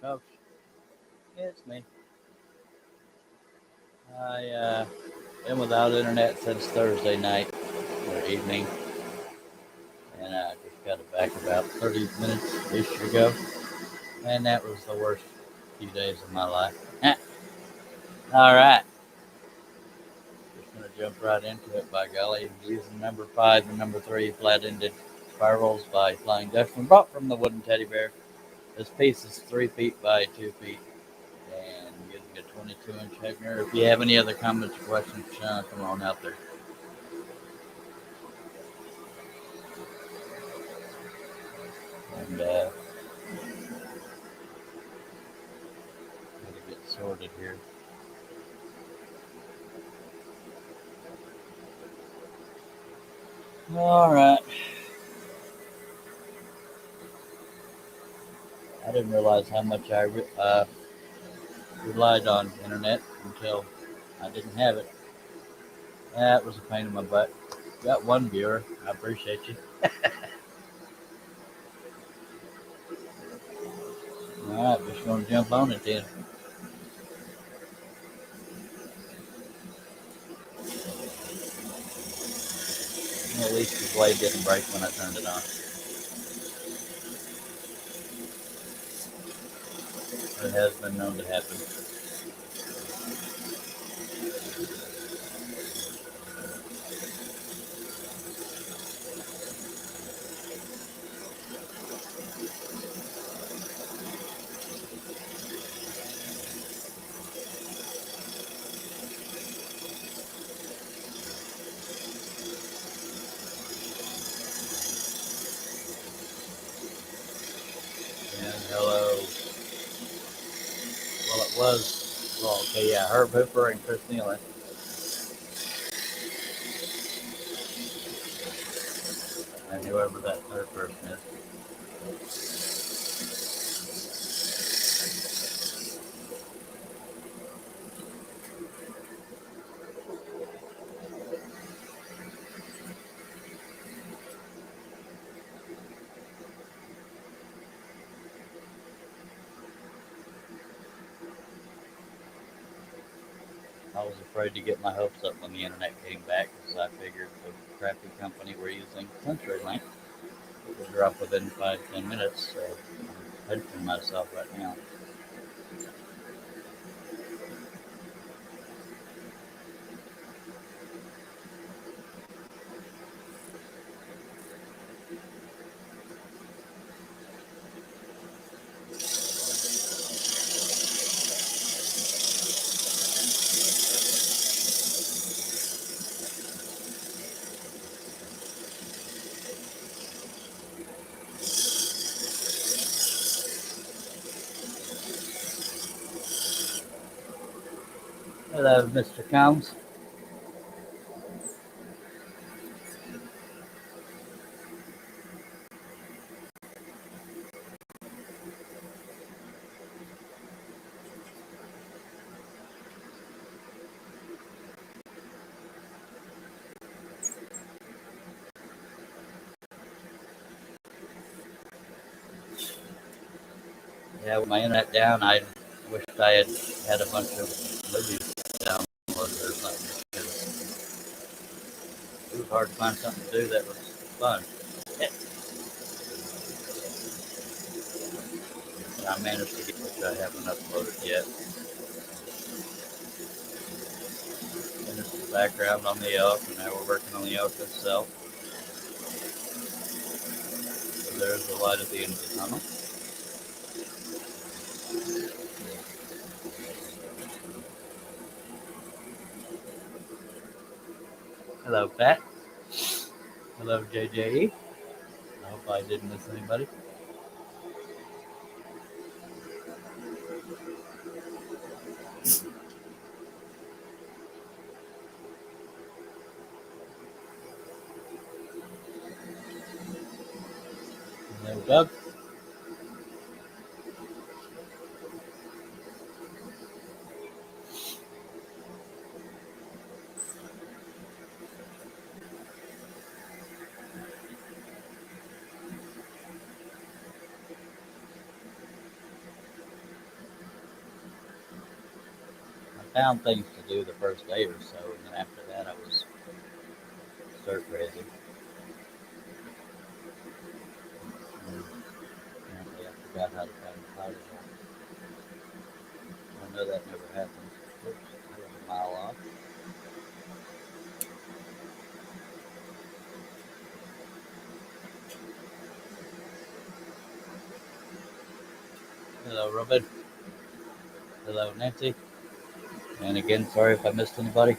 Coach, it's me. I been without internet since Thursday night or evening, and I just got it back about 30 minutes ish ago, and that was the worst few days of my life. All right, just gonna jump right into it. By golly, using number five and number three flat-ended spirals by Flying Dutchman, brought from the wooden teddy bear. This piece is 3 feet by 2 feet, and using a 22-inch Hebner. If you have any other comments or questions, come on out there. And gotta get sorted here. All right. I didn't realize how much I relied on internet until I didn't have it. That was a pain in my butt. Got one viewer. I appreciate you. All right, just gonna jump on it then. At least the blade didn't break when I turned it on. It has been known to happen. And hello. Well, it was. Well, okay, yeah, Herb Hooper and Chris Nealon, and whoever that third person is. I was afraid to get my hopes up when the internet came back because I figured the crappy company we're using, CenturyLink, it would drop within 5-10 minutes. So I'm pinching myself right now. Hello, Mr. Combs. Yeah, with my internet down, I wished I had a bunch of movies downloaded or something because it was hard to find something to do that was fun. And I managed to get, which I haven't uploaded yet. Finished the background on the elk, and now we're working on the elk itself. So there's the light at the end of the tunnel. Hello, Pat. Hello, JJE. I hope I didn't miss anybody. Hello, Doug. found things to do the first day or so, and then after that, I was stir crazy. And apparently, I forgot how to find the powder horn. I know that never happens. Oops, I was a mile off. Hello, Robin. Hello, Nancy. And again, sorry if I missed anybody.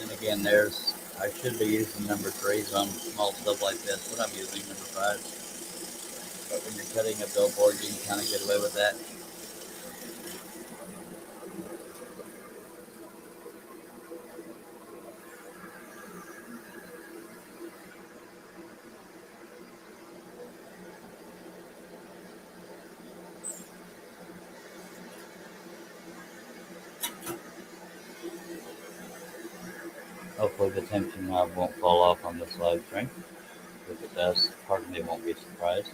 And again, I should be using number threes on small stuff like this, but I'm using number fives. But when you're cutting a billboard, you can kind of get away with that. Hopefully the tension knob won't fall off on this live stream. If it does, part of me won't be surprised.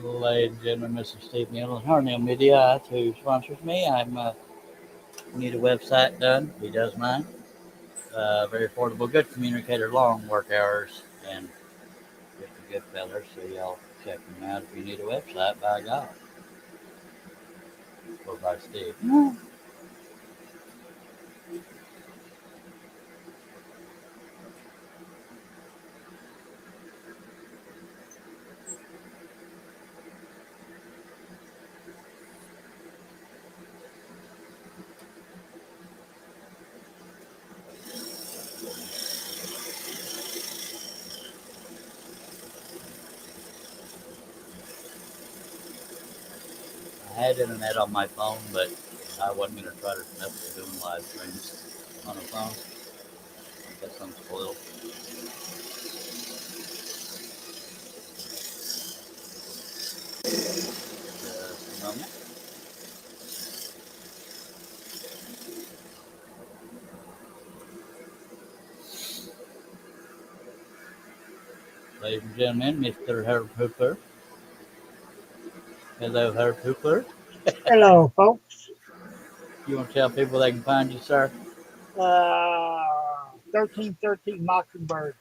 Ladies and gentlemen, Mr. Steve Neal of Harnell Media, who sponsors me. Need a website done. He does mine. Very affordable, good communicator, long work hours, and just a good feller. So y'all check him out if you need a website. By God, or by Steve. I had internet on my phone, but I wasn't going to try to mess with doing live streams on a phone. I guess I'm spoiled. Just a moment. Ladies and gentlemen, Mr. Herb Hooper. Hello, Herb Hooper. Hello, folks. You want to tell people they can find you, sir? 1313 Mockingbird.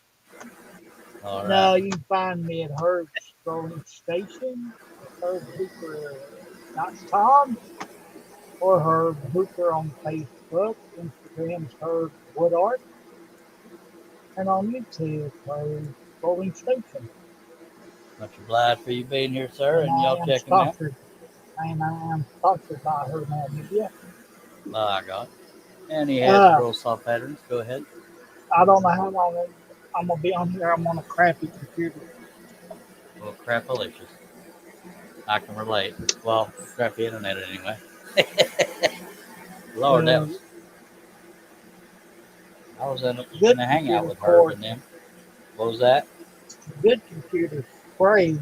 All No, right. you can find me at Herb's Scrolling Station, Herb Hooper.com, or Herb Hooper on Facebook. Instagram's Herb Woodart, and on YouTube, Herb Scrolling Station. Much obliged for you being here, sir, And and I y'all am check him out. sponsored. and I am sponsored by Herb Media. I got. And he has Uh, real soft patterns. Go ahead. I don't know how long I'm gonna be on here. I'm on a crappy computer. Well, crapalicious. I can relate. Well, crappy internet anyway. Lord, Uh, I was in good a hangout computer with Herb cord, and them. What was that? good computer sprayed.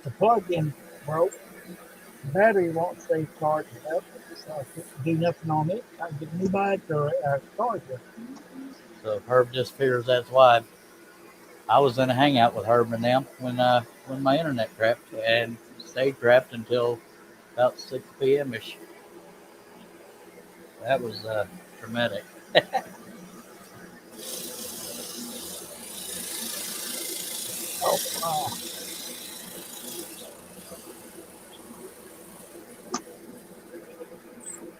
The plug-in broke. The battery won't stay charged up, so I couldn't do nothing on it. I get a new battery or a charger. So if Herb just figures that's why. I was in a hangout with Herb and them when my internet crapped and stayed crapped until about 6 p.m. ish. That was traumatic.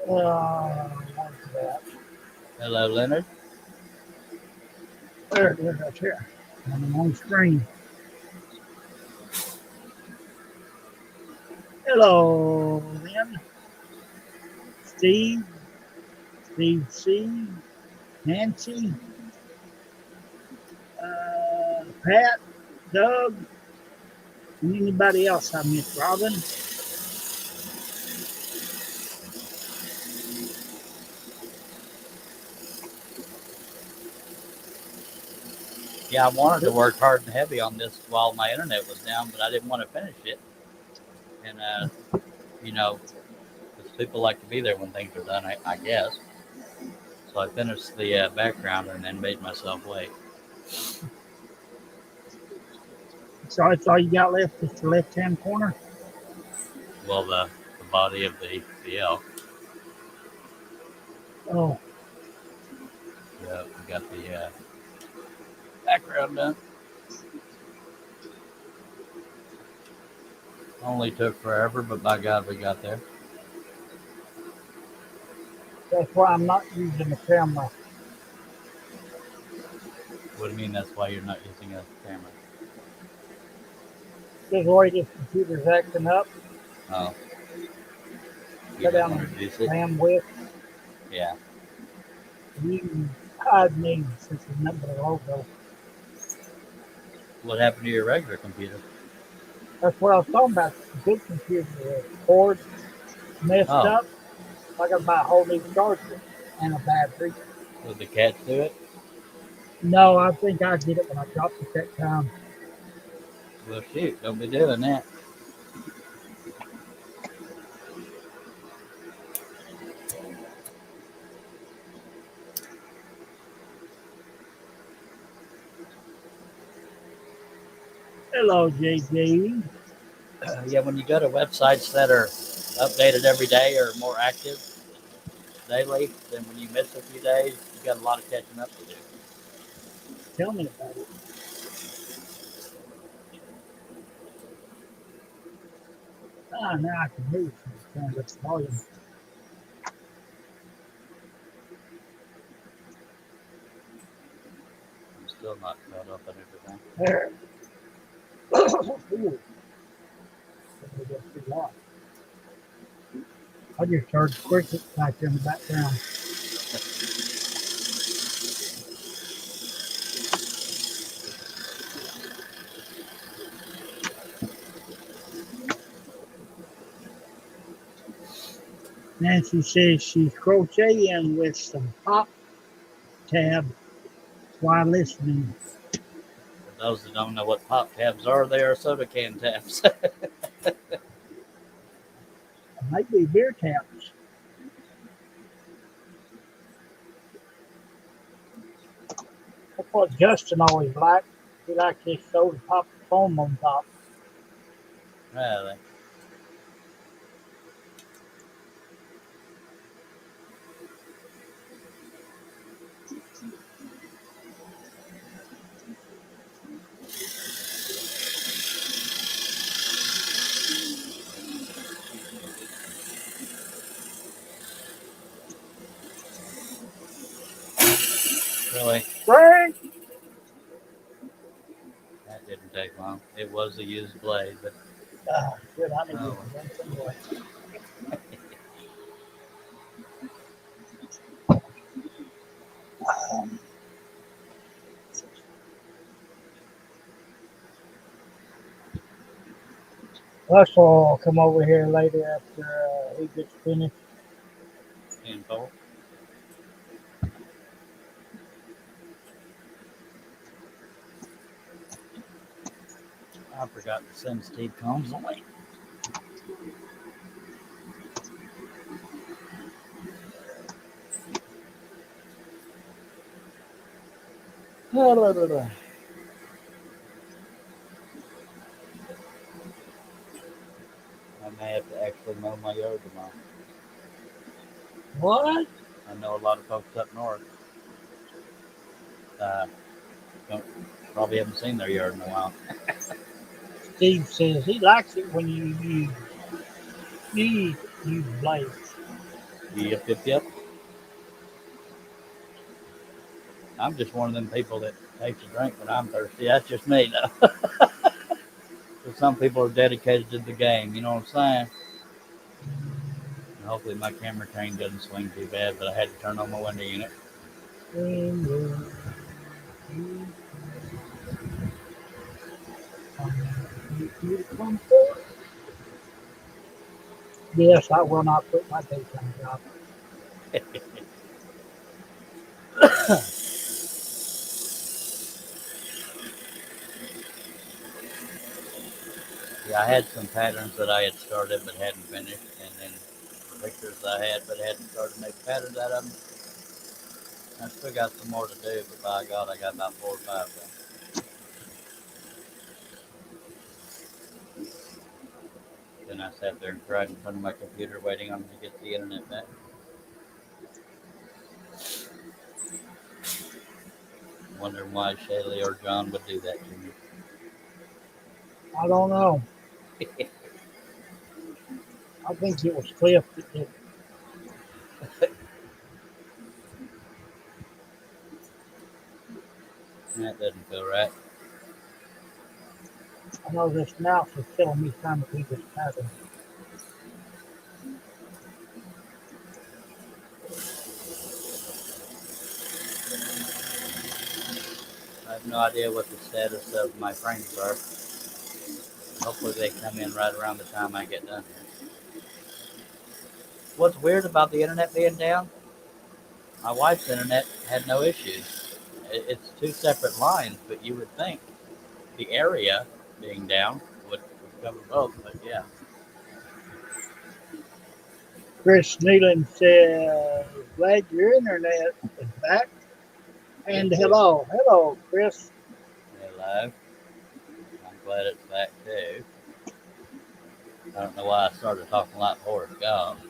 Oh, what's that? Hello, Leonard. There it is right here. I'm on the screen. Hello, Lynn, Steve, Steve C, Nancy, Pat, Doug, and anybody else I missed. Robin. Yeah, I wanted to work hard and heavy on this while my internet was down, but I didn't want to finish it. And you know, because people like to be there when things are done, I guess. So I finished the background and then made myself wait. So that's all you got left is the left-hand corner. Well, the body of the elk. Oh, Yeah, we got the background done. Only took forever, but by God, we got there. that's why I'm not using the camera. What do you mean? That's why you're not using a camera? Because the way this computer's acting up, Oh, you cut don't down want on to reduce it? bandwidth. Yeah. You hide me since it's not the logo. What happened to your regular computer? That's what I was talking about. The good computer, the cord messed Oh, up. I got to buy a whole new charger and a battery. did the cats do it? No, I think I did it when I dropped it that time. Well, shoot, don't be doing that. Hello, JJ. Yeah, when you go to websites that are updated every day or more active daily, then when you miss a few days, you got a lot of catching up to do. Tell me about it. Ah, now I can hear you. Turn up the volume. I'm still not caught up on everything. There. Ooh, that's too loud. I just heard crickets back there in the background. Nancy says she's crocheting with some pop tab while listening. For those that don't know what pop tabs are, they are soda can tabs. Maybe beer taps. That's what Justin always liked. He liked his soda pop foam on top. Really? Really? Frank! That didn't take long. It was a used blade, but Good, I need to Oh, run somewhere. Um, Russell will come over here later after he gets finished. info. I forgot to send Steve Combs away. I may have to actually mow my yard tomorrow. What? I know a lot of folks up north don't probably haven't seen their yard in a while. Steve says he likes it when you use blades. Yep, yep, yep. I'm just one of them people that takes a drink when I'm thirsty. That's just me, though. So some people are dedicated to the game. You know what I'm saying? And hopefully my camera train doesn't swing too bad, but I had to turn on my window unit. When you come forward. Yes, I will not quit my daytime job. Yeah, I had some patterns that I had started but hadn't finished, and then pictures I had but hadn't started to make patterns out of them. I still got some more to do, but by God, I got about 4 or 5 done. Then I sat there and cried in front of my computer waiting on him to get the internet back. Wondering why Shaylee or John would do that to me. I don't know. I think it was Cliff that did it. That doesn't feel right. I know this mouse is telling me time to do this pattern. I have no idea what the status of my frames are. Hopefully they come in right around the time I get done here. What's weird about the internet being down? My wife's internet had no issues. It's two separate lines, but you would think the area being down would cover both. But yeah, Chris Nealon says, glad your internet is back. And hello, hello, Chris. hello. I'm glad it's back too. I don't know why I started talking like Forrest Gump.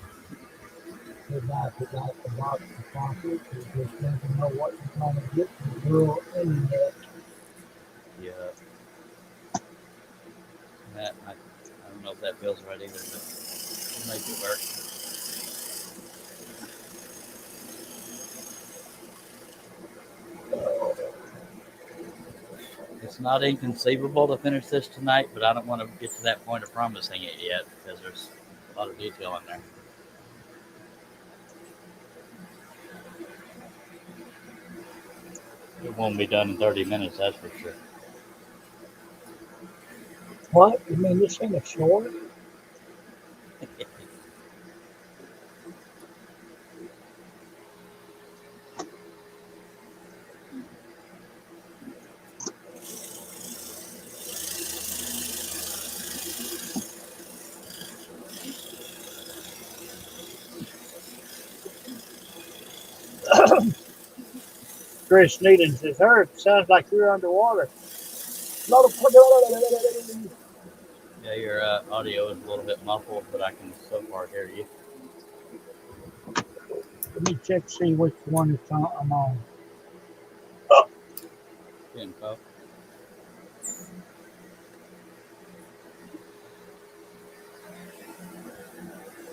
Good night, the box of coffee. You just never know what you're going to get from the rural internet. Yeah, that I don't know if that feels right either, but we'll make it work. It's not inconceivable to finish this tonight, but I don't want to get to that point of promising it yet because there's a lot of detail in there. It won't be done in 30 minutes, that's for sure. What? You mean this ain't a short? Chris Nealon says, Herb, sounds like you're underwater. Yeah, your audio is a little bit muffled, but I can so far hear you. Let me check see which one I'm on. Info.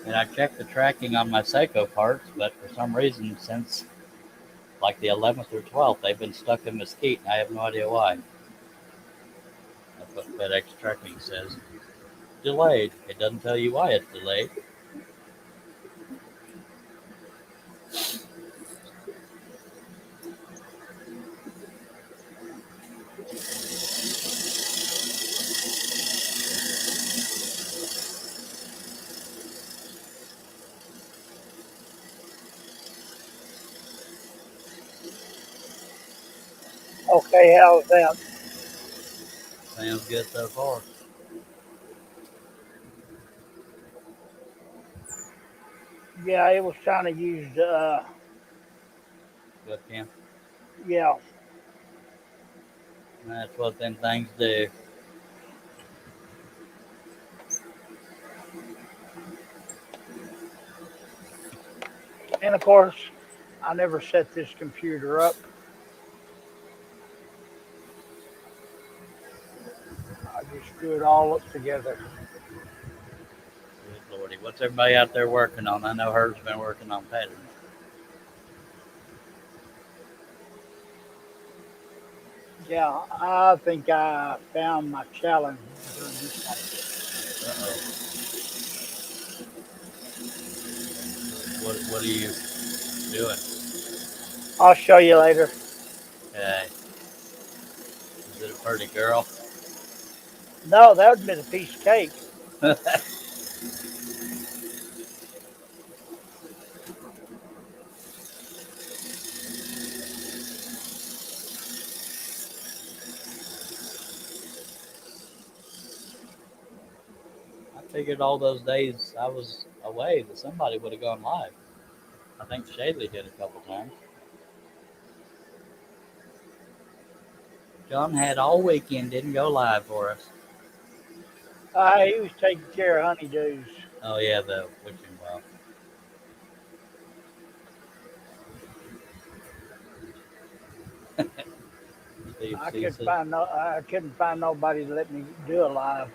And I checked the tracking on my Seiko parts, but for some reason, since like the 11th or 12th, they've been stuck in Mesquite, and I have no idea why. That's what FedEx tracking says. delayed. It doesn't tell you why it's delayed. Okay, how's that? Sounds good so far. Yeah, it was trying to use, Webcam. yeah. That's what them things do. And of course, I never set this computer up. I just screw it all up together. Good lordy. What's everybody out there working on? I know her's been working on patterns. Yeah, I think I found my challenge during this one. Uh-oh. What are you doing? I'll show you later. Okay. Is it a pretty girl? No, that would have been a piece of cake. I figured all those days I was away that somebody would have gone live. I think Shaylee did a couple times. John had all weekend, didn't go live for us. He was taking care of honeydews. Oh yeah, the witching well. Steve sees it. I couldn't find nobody to let me do a live.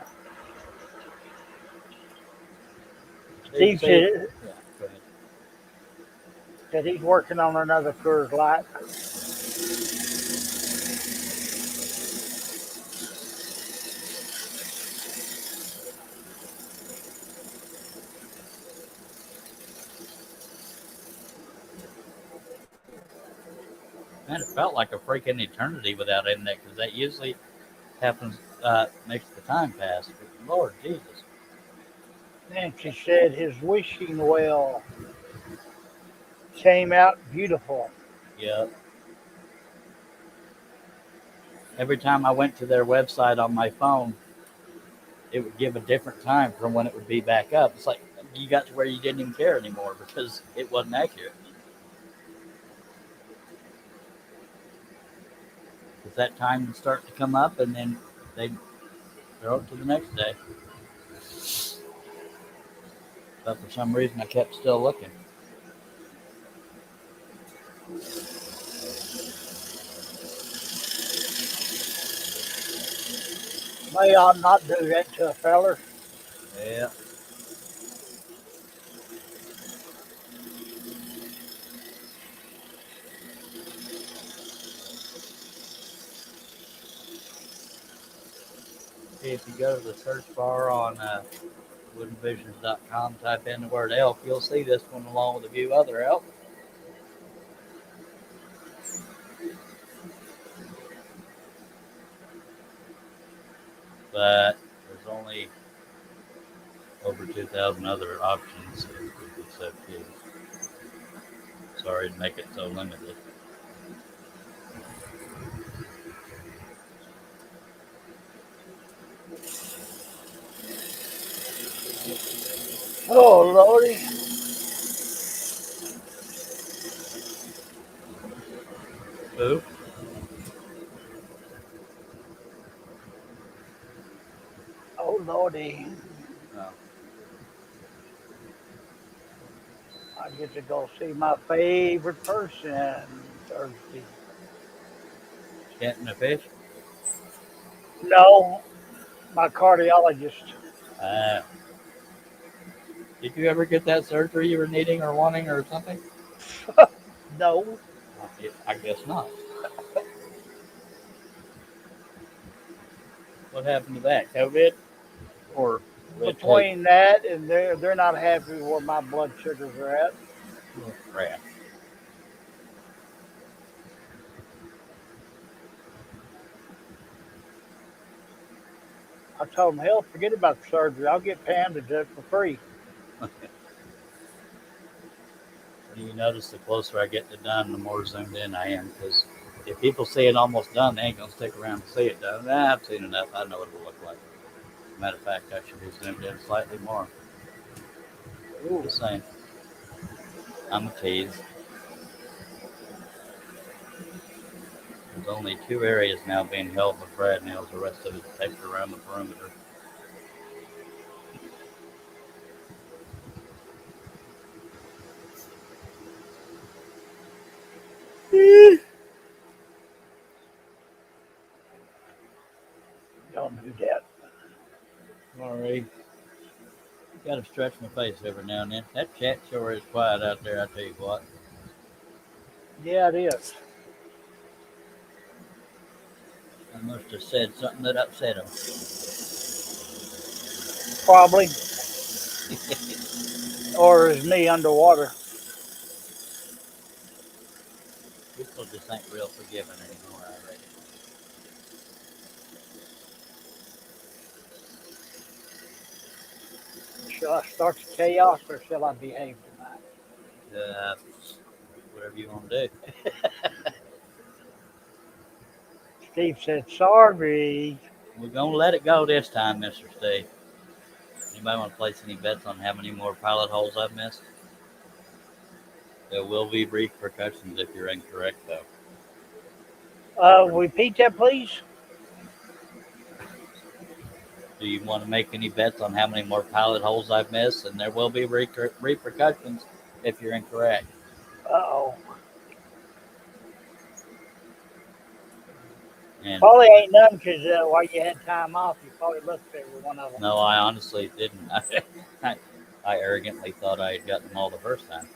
Steve Steve said yeah, go ahead. that he's working on another Coors Light. Man, it felt like a freaking eternity without internet because that usually happens makes the time pass. But Lord Jesus. Nancy said his wishing well came out beautiful. Yeah. Every time I went to their website on my phone, it would give a different time from when it would be back up. It's like you got to where you didn't even care anymore because it wasn't accurate. Because that time would start to come up and then they'd throw it to the next day. But for some reason, I kept still looking. May I not do that to a feller? Yeah. If you go to the search bar on woodenvisions.com, type in the word elk, you'll see this one along with a few other elk. But there's only over 2,000 other options if you so choose. Sorry to make it so limited. Oh, Lordy. Who? Oh, Lordy. No. I get to go see my favorite person Thursday. Catching a fish? No, my cardiologist. Uh, did you ever get that surgery you were needing or wanting or something? No, I guess not. What happened to that? COVID? Or Red tape. between that and they're not happy where my blood sugars are at. Oh, crap. I told them, hell, forget about the surgery. I'll get Pam to do it for free. You notice the closer I get to done, the more zoomed in I am. Because if people see it almost done, they ain't going to stick around to see it done. Nah, I've seen enough. I know what it'll look like. Matter of fact, I should be zoomed in slightly more. Ooh. Just saying. I'm a tease. There's only 2 areas now being held with brad nails. The rest of it's taped around the perimeter. Don't do that. Sorry. Gotta stretch my face every now and then. That cat sure is quiet out there, I tell you what. Yeah, it is. I must have said something that upset him. Probably. Or is me underwater. People just ain't real forgiving anymore, I reckon. Shall I start the chaos or shall I behave tonight? Whatever you want to do. Steve said, sorry. We're gonna let it go this time, Mr. Steve. Anybody want to place any bets on how many more pilot holes I've missed? There will be repercussions if you're incorrect, though. Repeat that, please. Do you want to make any bets on how many more pilot holes I've missed? And there will be repercussions if you're incorrect. Uh-oh. And Probably ain't none because while you had time off, you probably looked at every one of them. no, I honestly didn't. I arrogantly thought I had gotten them all the first time.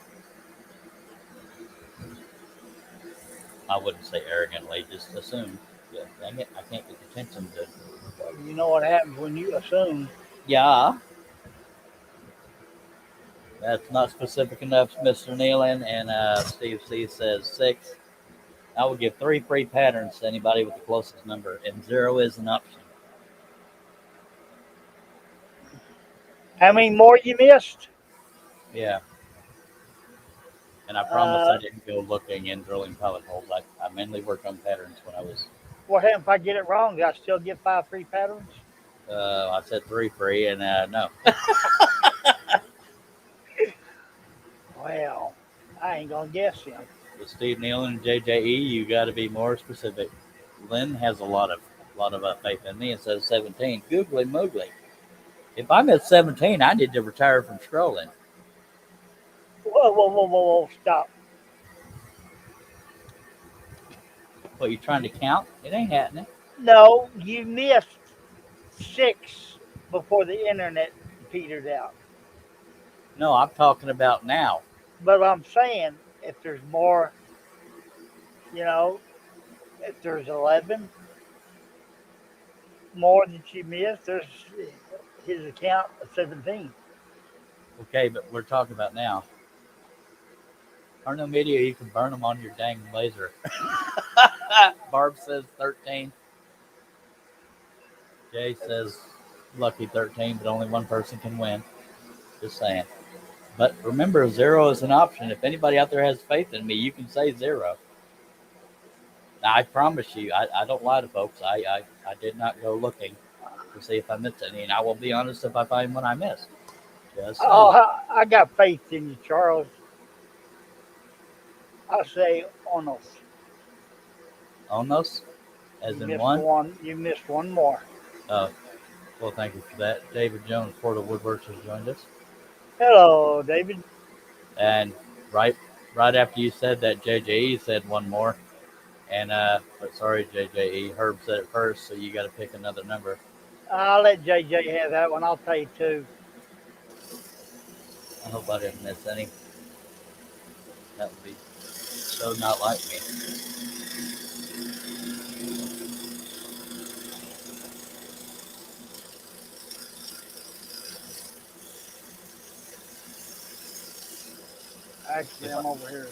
I wouldn't say arrogantly, just assumed. Yeah, dang it, I can't get the attention to. You know what happens when you assume. Yeah. That's not specific enough, Mr. Nealon. And Steve C says 6. I would give 3 free patterns to anybody with the closest number, and 0 is an option. How many more you missed? Yeah. And I promise I didn't go looking and drilling pilot holes. I mainly worked on patterns when I was. What happens if I get it wrong? Do I still get 5 free patterns? I said 3 free, and no. Well, I ain't gonna guess him. With Steve Nealon and JJE, you got to be more specific. Lynn has a lot of faith in me and says 17. Googly moogly. If I'm at 17, I need to retire from scrolling. Whoa, stop. What, you trying to count? It ain't happening. No, you missed 6 before the internet petered out. No, I'm talking about now. But I'm saying, if there's more, if there's 11 more that you missed, there's his account of 17. Okay, but we're talking about now. Aren't no media you can burn them on your dang laser. Barb says 13. Jay says lucky 13, but only one person can win. Just saying. But remember, 0 is an option. If anybody out there has faith in me, you can say 0. Now, I promise you, I don't lie to folks. I did not go looking to see if I missed any, and I will be honest if I find one I missed. Just saying. Oh, I got faith in you, Charles. I say almost. Almost? As You in missed one? You missed one more. Oh, well, thank you for that. David Jones, Portal Woodworks, has joined us. Hello, David. And right after you said that, JJE said one more. And but sorry, JJE, Herb said it first, so you got to pick another number. I'll let JJ have that one. I'll tell you 2. I hope I didn't miss any. That would be so not like me. Actually, I'm over here.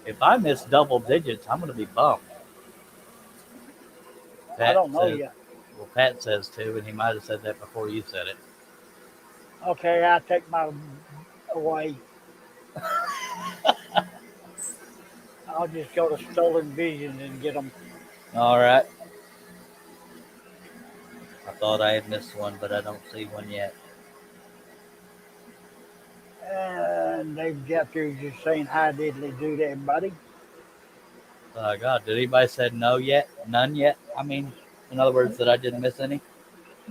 If I miss double digits, I'm going to be bummed. I don't know says, yet. Well, Pat says too, and he might have said that before you said it. Okay, I take my away. I'll just go to Stolen Vision and get them. All right. I thought I had missed one, but I don't see one yet. And Dave Jeffries just saying hi diddly do to everybody. God, did anybody say no yet? None yet? I mean, in other words, that I didn't miss any?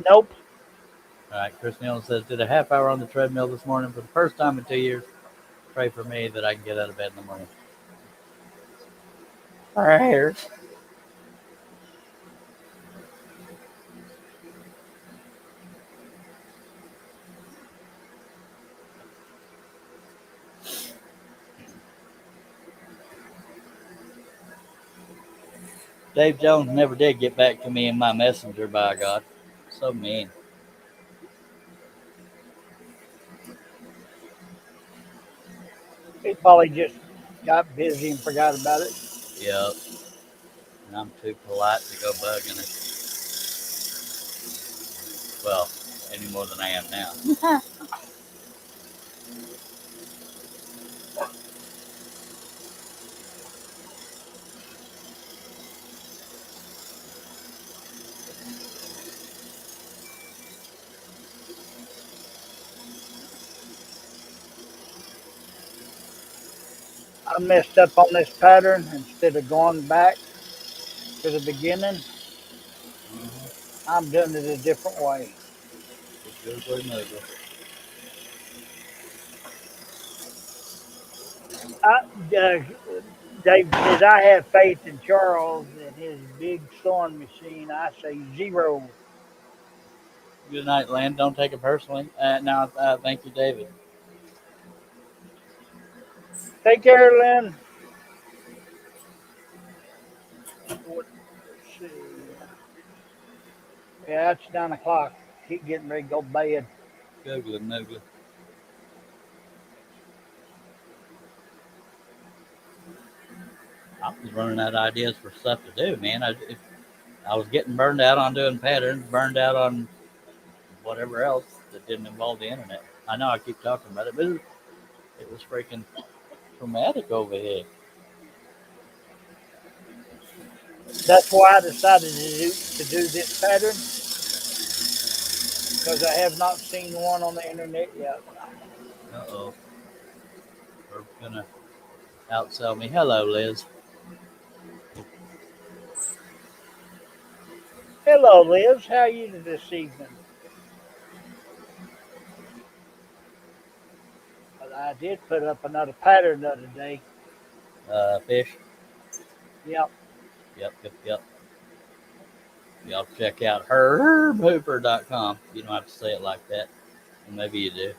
Nope. All right. Chris Nealon says, did a half hour on the treadmill this morning for the first time in 2 years. Pray for me that I can get out of bed in the morning. All right. Dave Jones never did get back to me in my messenger, by God. So mean. He probably just got busy and forgot about it. Yep. And I'm too polite to go bugging it. Well, any more than I am now. I messed up on this pattern instead of going back to the beginning. I'm doing it a different way. Dave says, I have faith in Charles and his big sewing machine. I say 0. Good night, Lynn. Don't take it personally. Thank you, David. Take care, Lynn. Let's see. Yeah, it's 9 o'clock. Keep getting ready to go to bed. Googly moogly. I was running out of ideas for stuff to do, man. I was getting burned out on doing patterns, burned out on whatever else that didn't involve the internet. I know I keep talking about it, but it was freaking traumatic over here. That's why I decided to do this pattern, because I have not seen one on the internet yet. Uh-oh. They're going to outsell me. Hello, Liz. Hello, Liz. How are you this evening? But I did put up another pattern the other day. Fish. Yep. Yep. Y'all check out herbhooper.com. You don't have to say it like that. Well, maybe you do.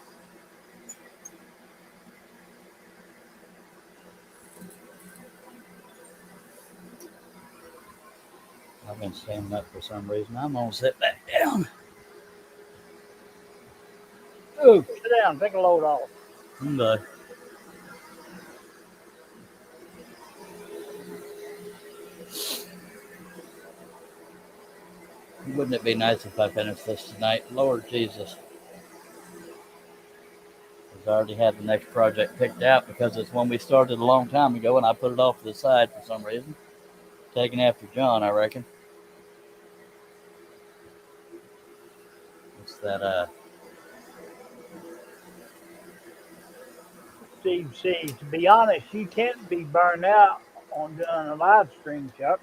I've been standing up for some reason. I'm going to sit back down. Oh, sit down. Take a load off. Okay. Wouldn't it be nice if I finished this tonight? Lord Jesus. I already had the next project picked out because it's one we started a long time ago and I put it off to the side for some reason. Taking after John, I reckon. It's that, Steve says, to be honest, you can't be burned out on doing a live stream, Chuck.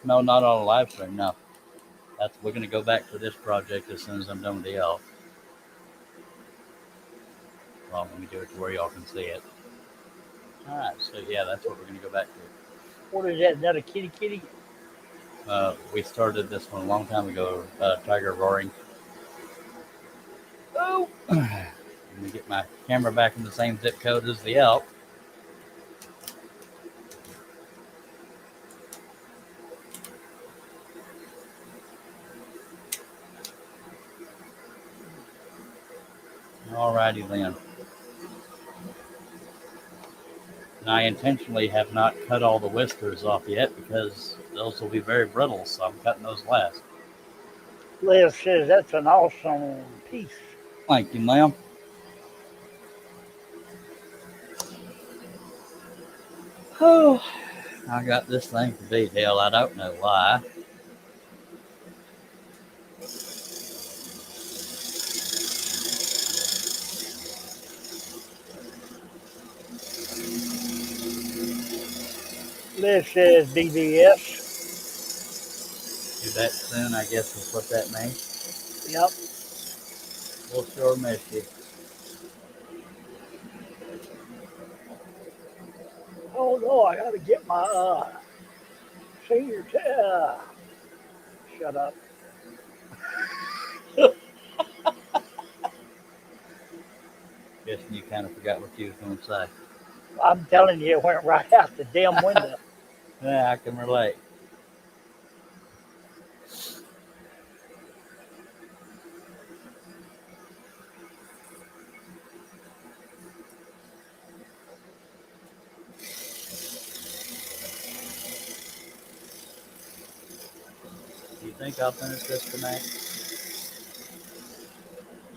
No, not on a live stream, no. We're going to go back to this project as soon as I'm done with the elf. Well, let me do it to where y'all can see it. All right, so yeah, that's what we're going to go back to. What is that, another kitty? We started this one a long time ago, Tiger Roaring. Oh! Let me get my camera back in the same zip code as the elk. Alrighty then. And I intentionally have not cut all the whiskers off yet because those will be very brittle, so I'm cutting those last. Liz says that's an awesome piece. Thank you, ma'am. Oh, I got this thing for detail. I don't know why. Liz says BBS. Do that soon, I guess is what that means. Yep. We'll sure miss you. Oh no, I gotta get my senior. Shut up. Guessing you kind of forgot what you was going to say. I'm telling you, it went right out the damn window. Yeah, I can relate. Do you think I'll finish this tonight?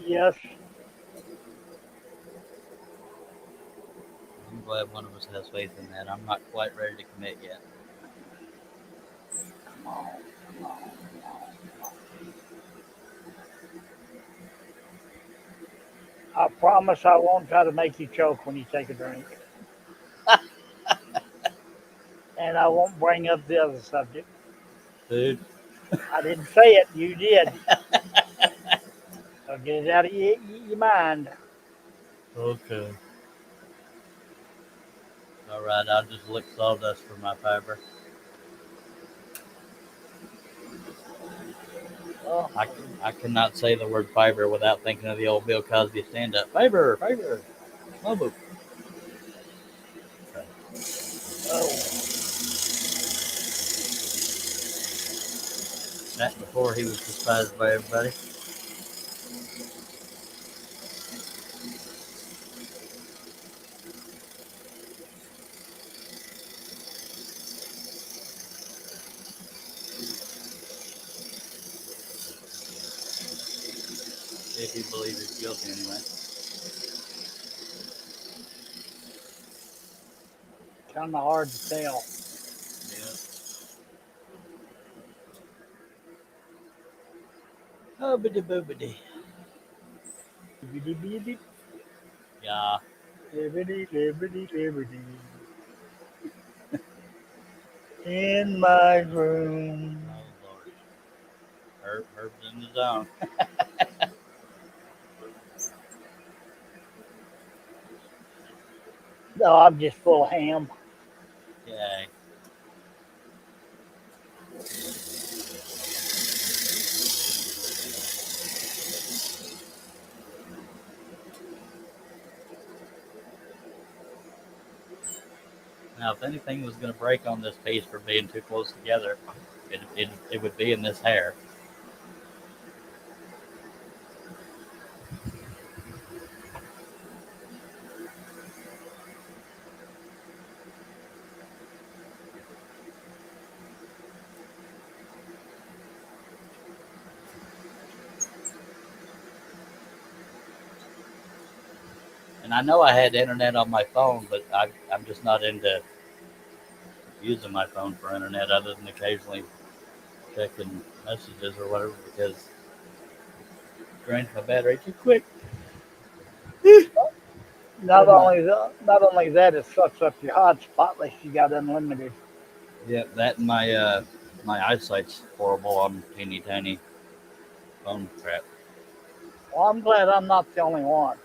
Yes. I'm glad one of us has faith in that. I'm not quite ready to commit yet. Come on, come on, come on. I promise I won't try to make you choke when you take a drink. And I won't bring up the other subject. Dude. I didn't say it, you did. So get it out of your mind. Okay. All right, I'll just lick sawdust for my fiber. Well, I cannot say the word fiber without thinking of the old Bill Cosby stand-up. Fiber, fiber, Mobu. Okay. oh, That before he was despised by everybody. If you believe he's guilty anyway. kind of hard to tell. Yeah. Oh, bitty boobity. Liberty, Yeah. liberty, liberty, liberty. In my room. Oh, Lord. Herb's in the zone. No, I'm just full of ham. Yay. Now, if anything was going to break on this piece for being too close together, it would be in this hair. And I know I had internet on my phone, but I'm just not into using my phone for internet other than occasionally checking messages or whatever because it drains my battery too quick. Not only that, it sucks up your hotspot unless you got unlimited. Yeah, that and my eyesight's horrible on teeny tiny phone crap. Well, I'm glad I'm not the only one.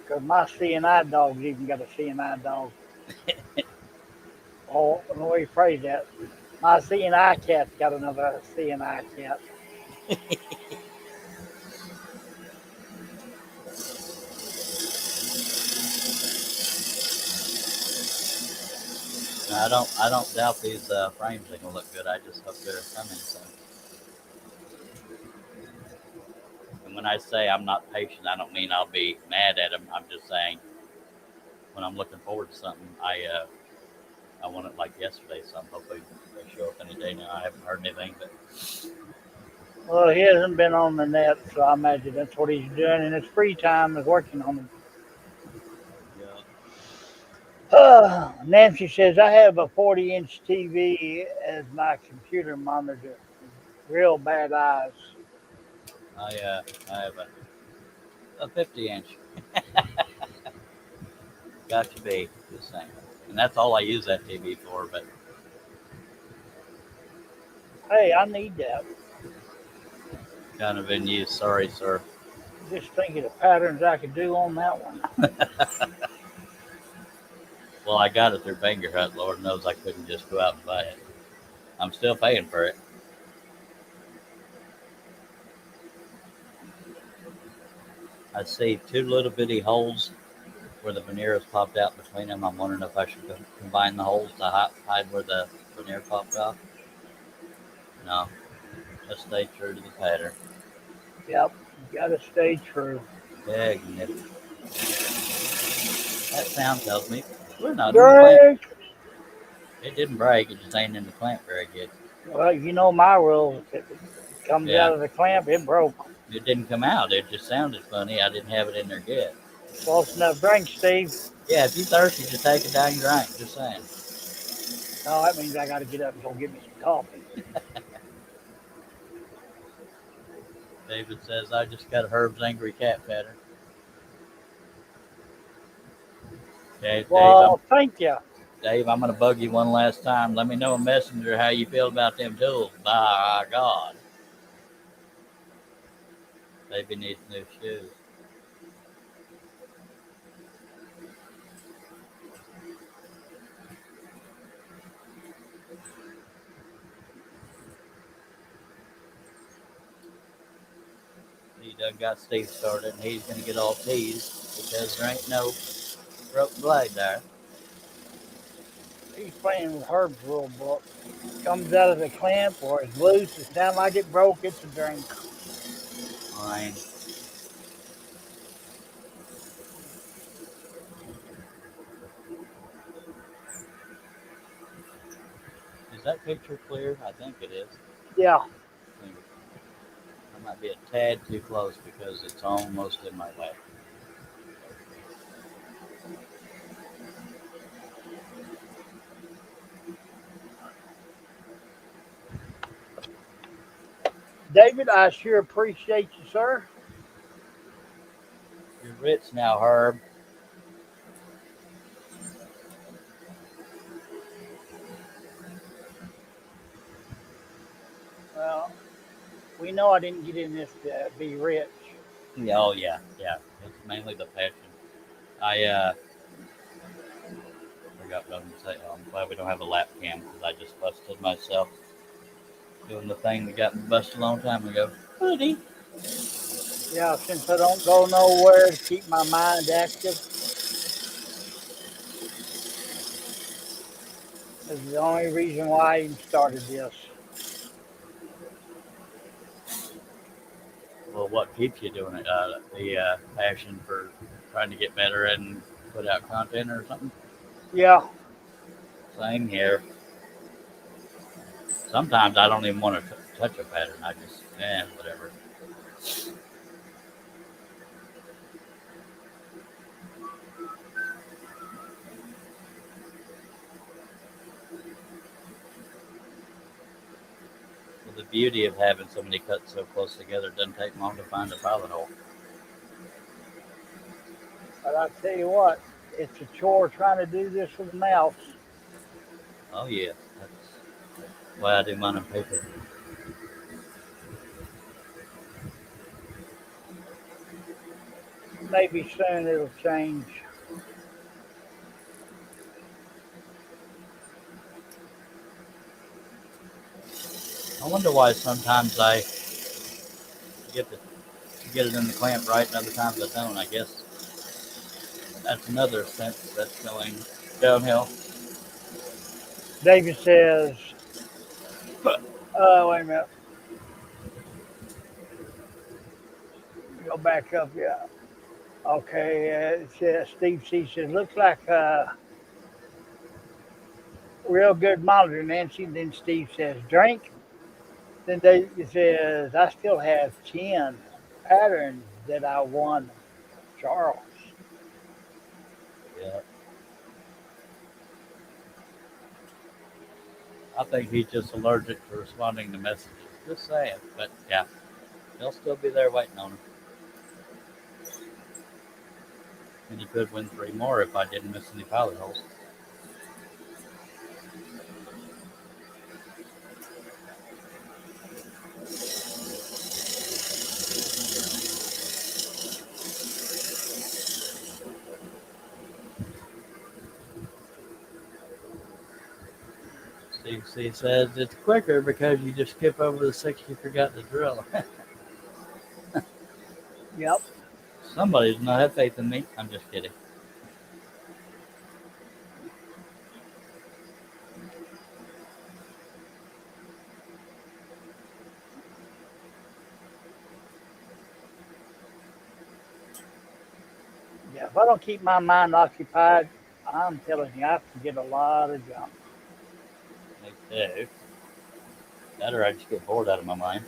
Because my CNI dog's even got a CNI dog. Oh, let me rephrase that. My CNI cat's got another CNI cat. Now, I don't doubt these frames are gonna look good. I just hope they're coming soon. And when I say I'm not patient, I don't mean I'll be mad at them. I'm just saying when I'm looking forward to something, I want it like yesterday. So I'm hoping they show up any day now. I haven't heard anything, but Well, he hasn't been on the net, so I imagine that's what he's doing in his free time is working on them. yeah. Nancy says, I have a 40-inch TV as my computer monitor. Real bad eyes. I have a 50-inch. Got to be just saying, and that's all I use that TV for. But Hey, I need that. kind of in use. Sorry, sir. Just thinking of patterns I could do on that one. Well, I got it through Banger Hut. Lord knows I couldn't just go out and buy it. I'm still paying for it. I see two little bitty holes where the veneer has popped out between them. I'm wondering if I should combine the holes to hide where the veneer popped off. No, just stay true to the pattern. Yep, you got to stay true. Dang, that sound tells me we're not in the clamp. Break! It didn't break. It just ain't in the clamp very good. Well, you know my rule. If it comes Yeah. out of the clamp, it broke. It didn't come out. It just sounded funny. I didn't have it in there good. Close enough drink, Steve. Yeah, if you're thirsty, just take a dang drink. Just saying. Oh, that means I got to get up and go get me some coffee. David says, I just got a Herb's Angry Cat pattern. Okay, Well, thank you. Dave, I'm going to bug you one last time. Let me know in Messenger how you feel about them tools. By God. Baby needs new shoes. He done got Steve started, and he's going to get all teased because there ain't no broke blade there. He's playing with Herb's rule book. Comes out of the clamp or it's loose. It sounds like it broke. It's a drink. Fine. Is that picture clear? I think it is. Yeah. I might be a tad too close because it's almost in my way. David, I sure appreciate you, sir. You're rich now, Herb. Well, we know I didn't get in this to be rich. Yeah, oh yeah. It's mainly the passion. I forgot what I was going to say. I'm glad we don't have a lap cam because I just busted myself doing the thing that got me busted a long time ago. Buddy. Yeah, since I don't go nowhere to keep my mind active, this is the only reason why I even started this. Well, what keeps you doing it? The passion for trying to get better and put out content or something? Yeah. Same here. Sometimes I don't even want to touch a pattern. I just, whatever. Well, the beauty of having so many cuts so close together, it doesn't take long to find a pilot hole. But I tell you what, it's a chore trying to do this with a mouse. Oh yeah, that's why I do mine on paper. Maybe soon it'll change. I wonder why sometimes I get it in the clamp right and other times I don't. I guess that's another sense that's going downhill. David says, wait a minute. Go back up, yeah. Okay, Steve C says, looks like real good monitor, Nancy. Then Steve says, drink. Then Dave says, I still have 10 patterns that I won, Charles. Yeah, I think he's just allergic to responding to messages. Just saying. But yeah, they'll still be there waiting on him. And he could win three more if I didn't miss any pilot holes. Steve C says it's quicker because you just skip over the six you forgot to drill. Yep. Somebody does not have faith in me. I'm just kidding. Yeah, if I don't keep my mind occupied, I'm telling you, I forget a lot of junk. Me too. That or I just get bored out of my mind.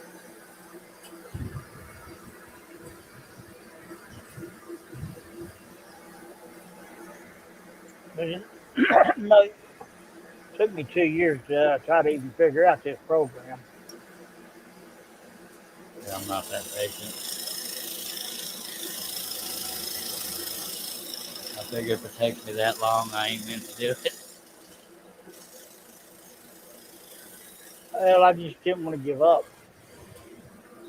But no, it took me 2 years to try to even figure out this program. Yeah, I'm not that patient. I figure if it takes me that long, I ain't meant to do it. Well, I just didn't want to give up.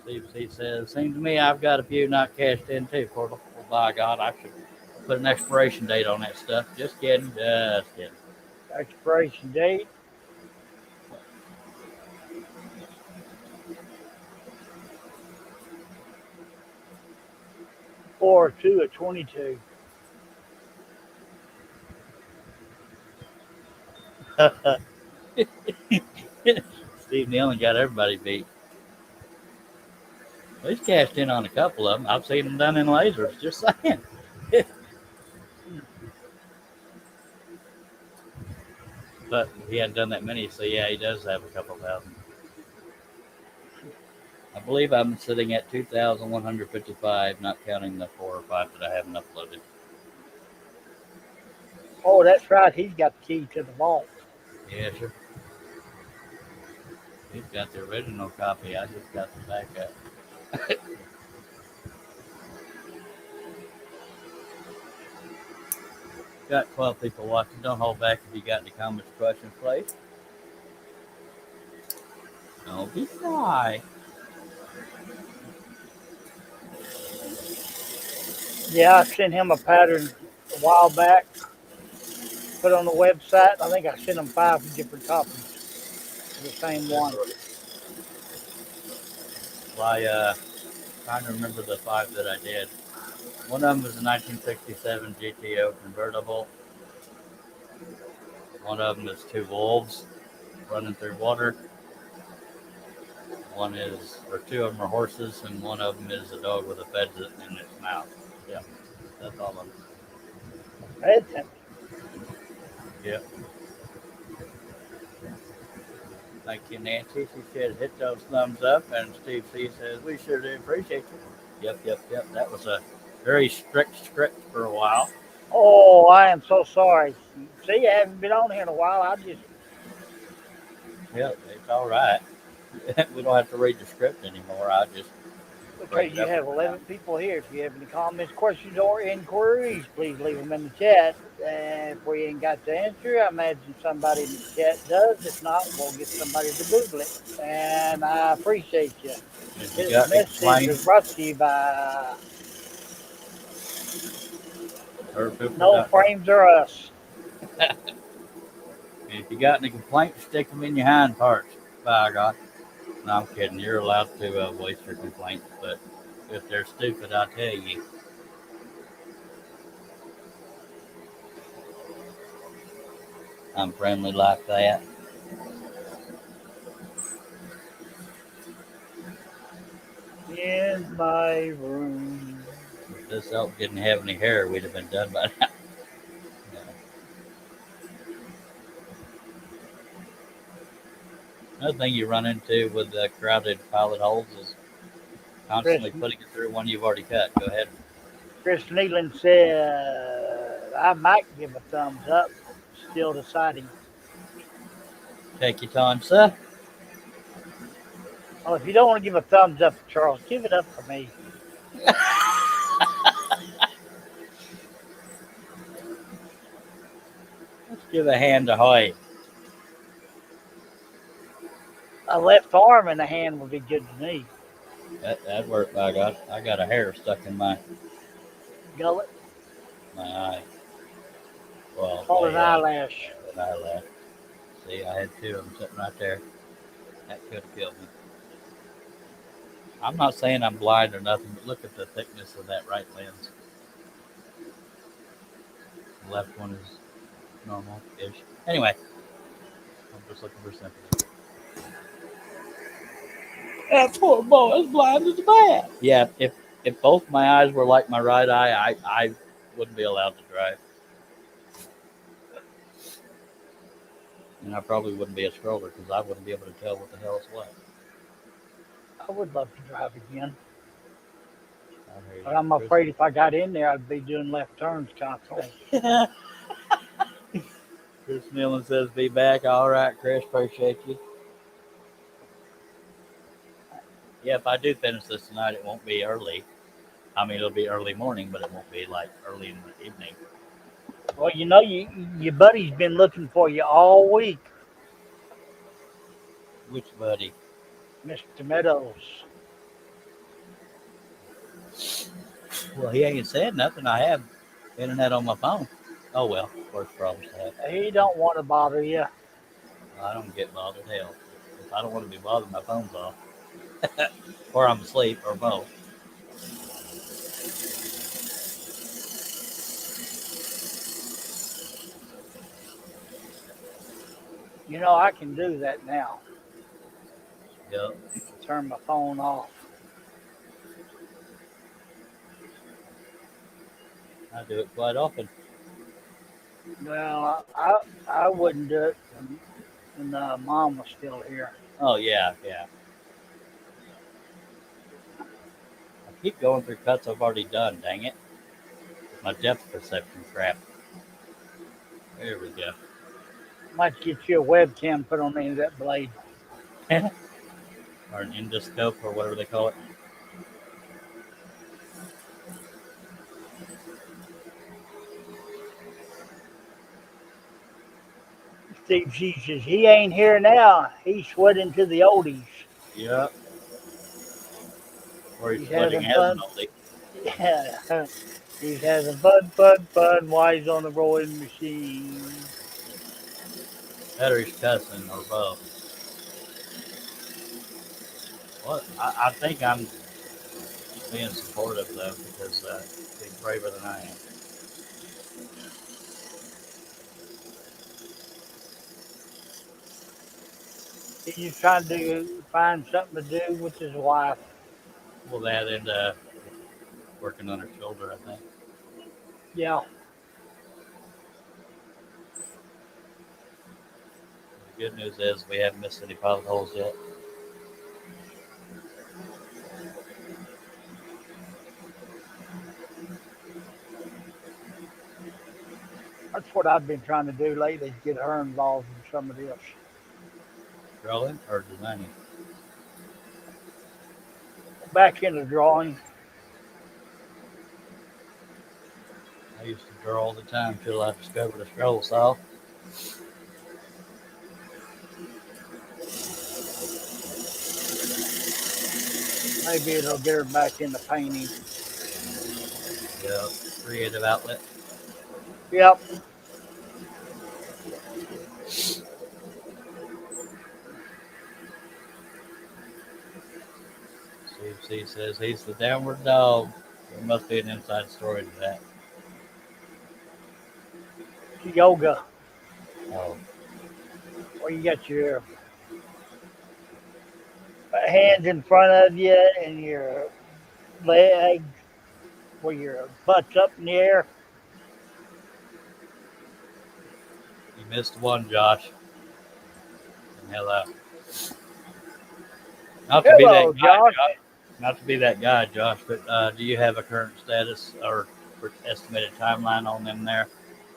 Steve C says, seems to me I've got a few not cashed in too, Portal. Well, by God, I should put an expiration date on that stuff. Just kidding. Just kidding. Expiration date 4/2 of 22. Steve Nealon got everybody beat. Well, he's cashed in on a couple of them. I've seen them done in lasers. Just saying. But he hadn't done that many, so yeah, he does have a couple thousand. I believe I'm sitting at 2,155, not counting the 4 or 5 that I haven't uploaded. Oh, that's right. He's got the key to the vault. Yeah, sure. He's got the original copy. I just got the backup. Got 12 people watching. Don't hold back if you got any comments, questions, please. Don't be shy. Yeah, I sent him a pattern a while back, put on the website. I think I sent him 5 different copies of the same one. Well, I trying to remember the 5 that I did. One of them was a 1967 GTO convertible. One of them is 2 wolves running through water. One is, or 2 of them are horses, and one of them is a dog with a pheasant in its mouth. Yeah, that's all of them. Pheasant. Yep. Thank you, Nancy. She said hit those thumbs up, and Steve C says we sure do appreciate you. Yep. That was a very strict script for a while. Oh, I am so sorry. See, I haven't been on here in a while. I just Yep, it's all right. We don't have to read the script anymore. I'll just because you have 11 people here. If you have any comments, questions, or inquiries, please leave them in the chat. And if we ain't got the answer, I imagine somebody in the chat does. If not, we'll get somebody to Google it. And I appreciate you. This message is brought to you by No Frames or Us. If you got any complaints, stick them in your hind parts. By God. No, I'm kidding. You're allowed to voice your complaints, but if they're stupid, I'll tell you. I'm friendly like that. In my room. this elk didn't have any hair, we'd have been done by now. Yeah. Another thing you run into with the crowded pilot holes is Chris, constantly putting it through one you've already cut. Go ahead. Chris Nealon said, I might give a thumbs up. Still deciding. Take your time, sir. Well, if you don't want to give a thumbs up for Charles, give it up for me. Let's give a hand to Hoy. A left arm and a hand would be good to me. That'd work, by God. I got a hair stuck in my Gullet, eye. Well, call it an eyelash. an eyelash. See, I had two of them sitting right there. That could have killed me. I'm not saying I'm blind or nothing, but look at the thickness of that right lens. The left one is normal-ish. Anyway, I'm just looking for sympathy. That poor boy is blind as a bat. Yeah, if both my eyes were like my right eye, I wouldn't be allowed to drive. And I probably wouldn't be a stroller because I wouldn't be able to tell what the hell is what. I would love to drive again. I hear you. But I'm afraid if I got in there, I'd be doing left turns constantly. Chris Millen says, be back. All right, Chris, appreciate you. Yeah, if I do finish this tonight, it won't be early. I mean, it'll be early morning, but it won't be like early in the evening. Well, you know, your buddy's been looking for you all week, Which buddy? Mr. Meadows. Well, he ain't said nothing. I have internet on my phone. Oh, well, worst problems to have. He don't want to bother you. I don't get bothered. Hell, if I don't want to be bothered, my phone's off. Or I'm asleep, or both. You know, I can do that now. Yep. Turn my phone off. I do it quite often. Well, I wouldn't do it when Mom was still here. Oh, yeah. I keep going through cuts I've already done, dang it. My depth perception crap. There we go. Might get you a webcam put on the end of that blade. Or an endoscope, or whatever they call it. Steve G says, he ain't here now. He's sweating to the oldies. Yep. Or he's He's sweating having as an fun. oldie. Yeah. He's having fun while he's on the rowing machine. Better he's cussing, or both. Well, I think I'm being supportive, though, because he's braver than I am. He's just trying to find something to do with his wife. Well, that and working on her shoulder, I think. Yeah. The good news is we haven't missed any pilot holes yet. That's what I've been trying to do lately, is get her involved in some of this. Drawing or designing? Back into drawing. I used to draw all the time until I discovered a scroll saw. Maybe it'll get her back into painting. Yeah, creative outlet. Yep. CFC says he's the downward dog. There must be an inside story to that. Yoga. Oh, Where you got your hands in front of you and your legs where your butt's up in the air. You missed one, Josh. And hello. Not to be that Hello, guy, Josh. Josh. Not to be that guy, Josh. But do you have a current status or estimated timeline on them there?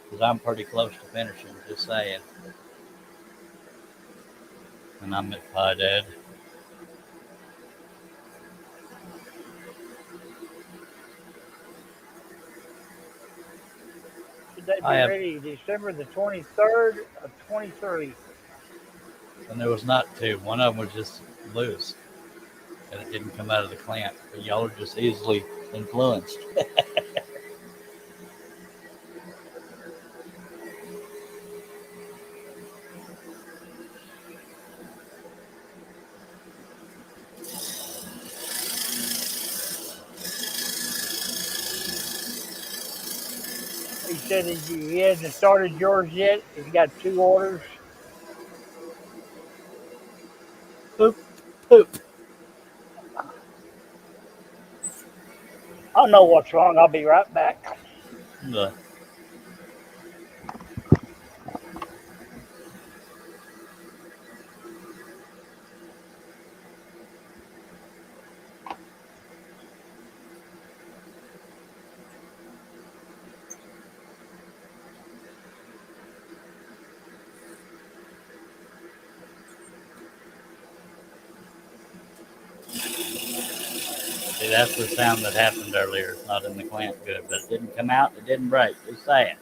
Because I'm pretty close to finishing. Just saying. And I'm at Pi Dad. Should they I be have, ready December the 23rd of 23? and there was not two. One of them was just loose, and it didn't come out of the clamp. But y'all are just easily influenced. He said that he hasn't started yours yet. He's got 2 orders. Poop, poop. I know what's wrong. I'll be right back. The See, that's the sound that happened earlier. It's not in the clamp good, but it didn't come out. It didn't break. Just saying.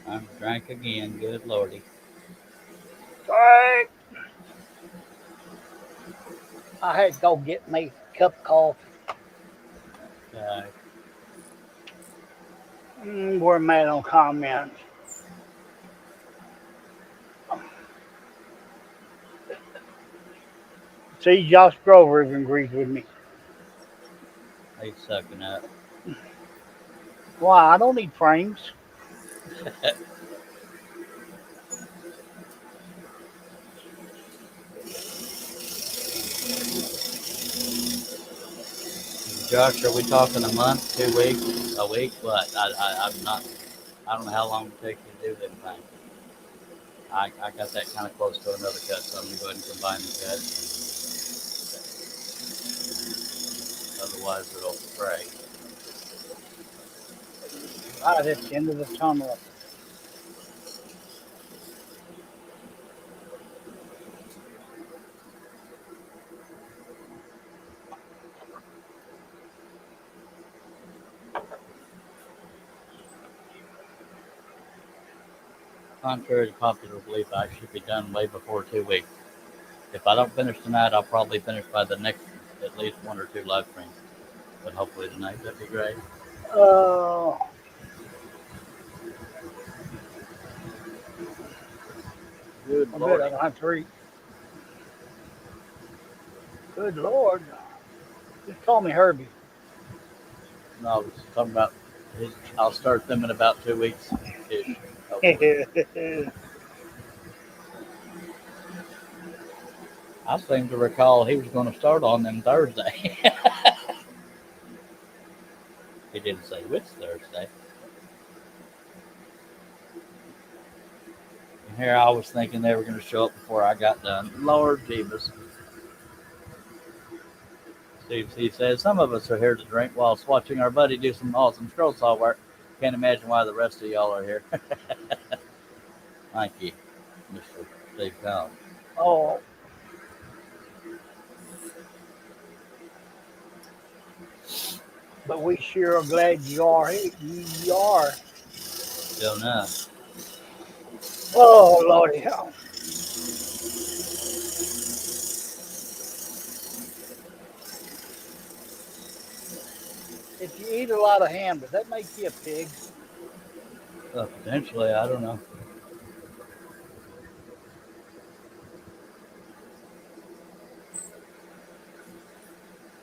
I'm drank again. Good lordy. All right. I had to go get me a cup of coffee. Uh, Where am I on comments? See, Josh Grover even agrees with me. he's sucking up. Why? I don't need frames. Josh, are we talking a month, 2 weeks, a week? What? I'm not. I don't know how long it takes you to do them things. I got that kind of close to another cut, so I'm gonna go ahead and combine the cuts. Otherwise, it'll fray. Right at the end of the tunnel. Contrary to popular belief, I should be done way before 2 weeks. If I don't finish tonight, I'll probably finish by the next at least one or two live streams. But hopefully tonight, that'd be great. Uh, Good I bet lordy. I got 3. Good Lord. Just call me Herbie. No, I was talking about. I'll start them in about 2 weeks ish. Hopefully. I seem to recall he was going to start on them Thursday. He didn't say which Thursday. And here I was thinking they were going to show up before I got done. Lord Jeebus. Steve C says, some of us are here to drink whilst watching our buddy do some awesome scroll saw work. Can't imagine why the rest of y'all are here. Thank you, Mr. Steve Collins. Oh, but we sure are glad you are here. You are. Don't know. Oh, Lordy. Hell. If you eat a lot of ham, does that make you a pig? Potentially, I don't know.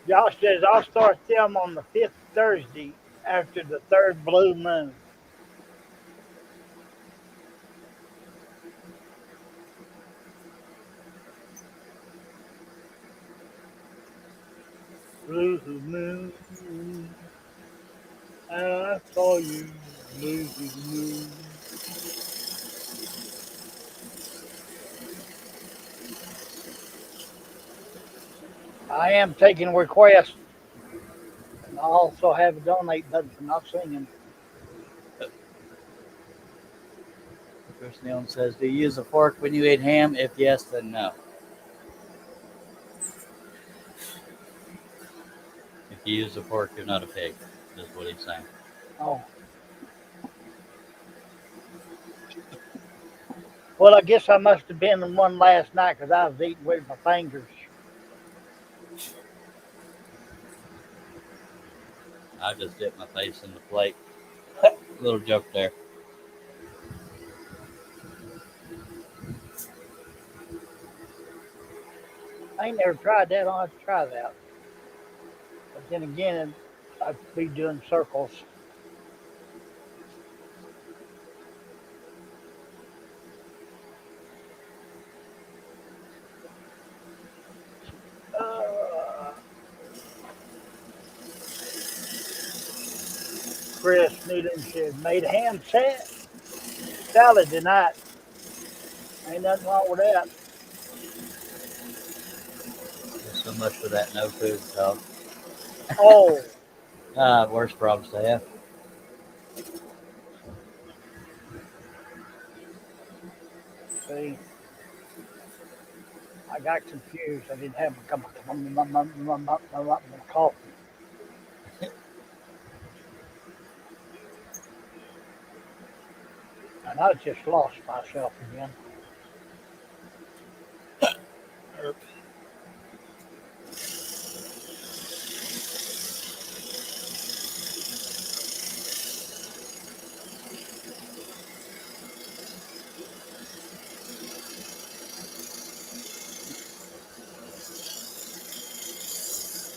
Josh says, I'll start them on the 5th Thursday after the 3rd blue moon. Blue moon, I saw you, blue moon. I am taking requests, and I also have a donate button for not singing. Chris Nealon says, do you use a fork when you eat ham? If yes, then no. If you use a fork, you're not a pig, is what he's saying. Oh. Well, I guess I must have been in one last night because I was eating with my fingers. I just dipped my face in the plate. Little joke there. I ain't never tried that. I'll have to try that. But then again, I'd be doing circles. Chris Newton said, made a ham salad tonight. Ain't nothing wrong with that. There's so much for that no food talk. Oh. Worst problems to have. See, I got confused. I didn't have my coffee. And I just lost myself again.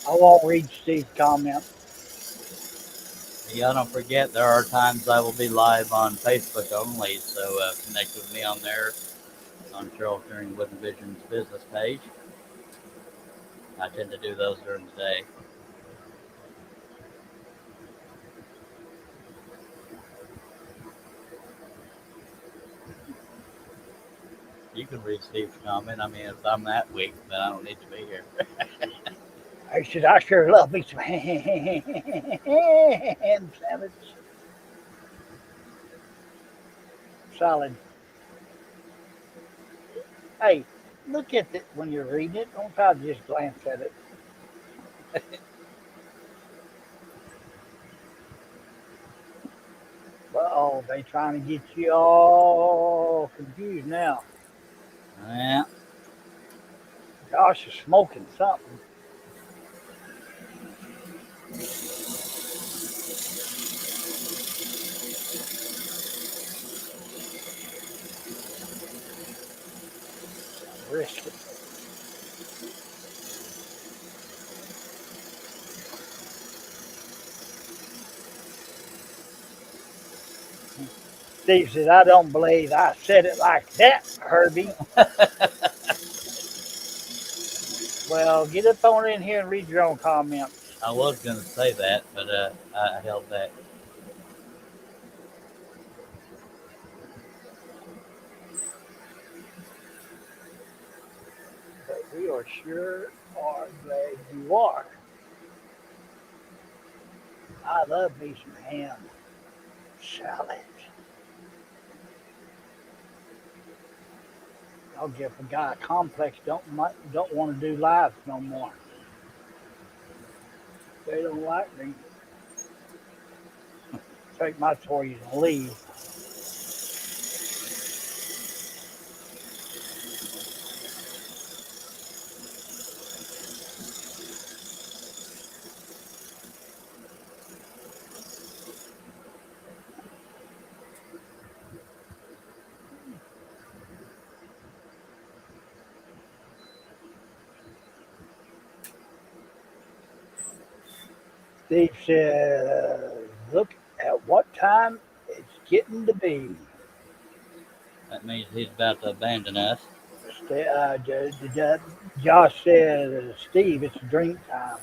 I won't read Steve's comment. Yeah, don't forget, there are times I will be live on Facebook only, so connect with me on there, on Cheryl Fearing Wooden Vision's business page. I tend to do those during the day. You can read Steve's comment. I mean, if I'm that weak, then I don't need to be here. I said, I sure love me some ham sandwich. Salad. Hey, look at it when you're reading it. Don't try to just glance at it. Oh, they trying to get you all confused now. Yeah. Josh is smoking something. Brisket. Steve says, I don't believe I said it like that, Herbie. Well, get up on in here and read your own comments. I was going to say that, but I held back. But we are glad you are. I love me some ham salad. I'll give a guy a complex don't want to do lives no more. They don't like me. Take my toys and leave. Steve says, look at what time it's getting to be. That means he's about to abandon us. Josh says, Steve, it's drink time.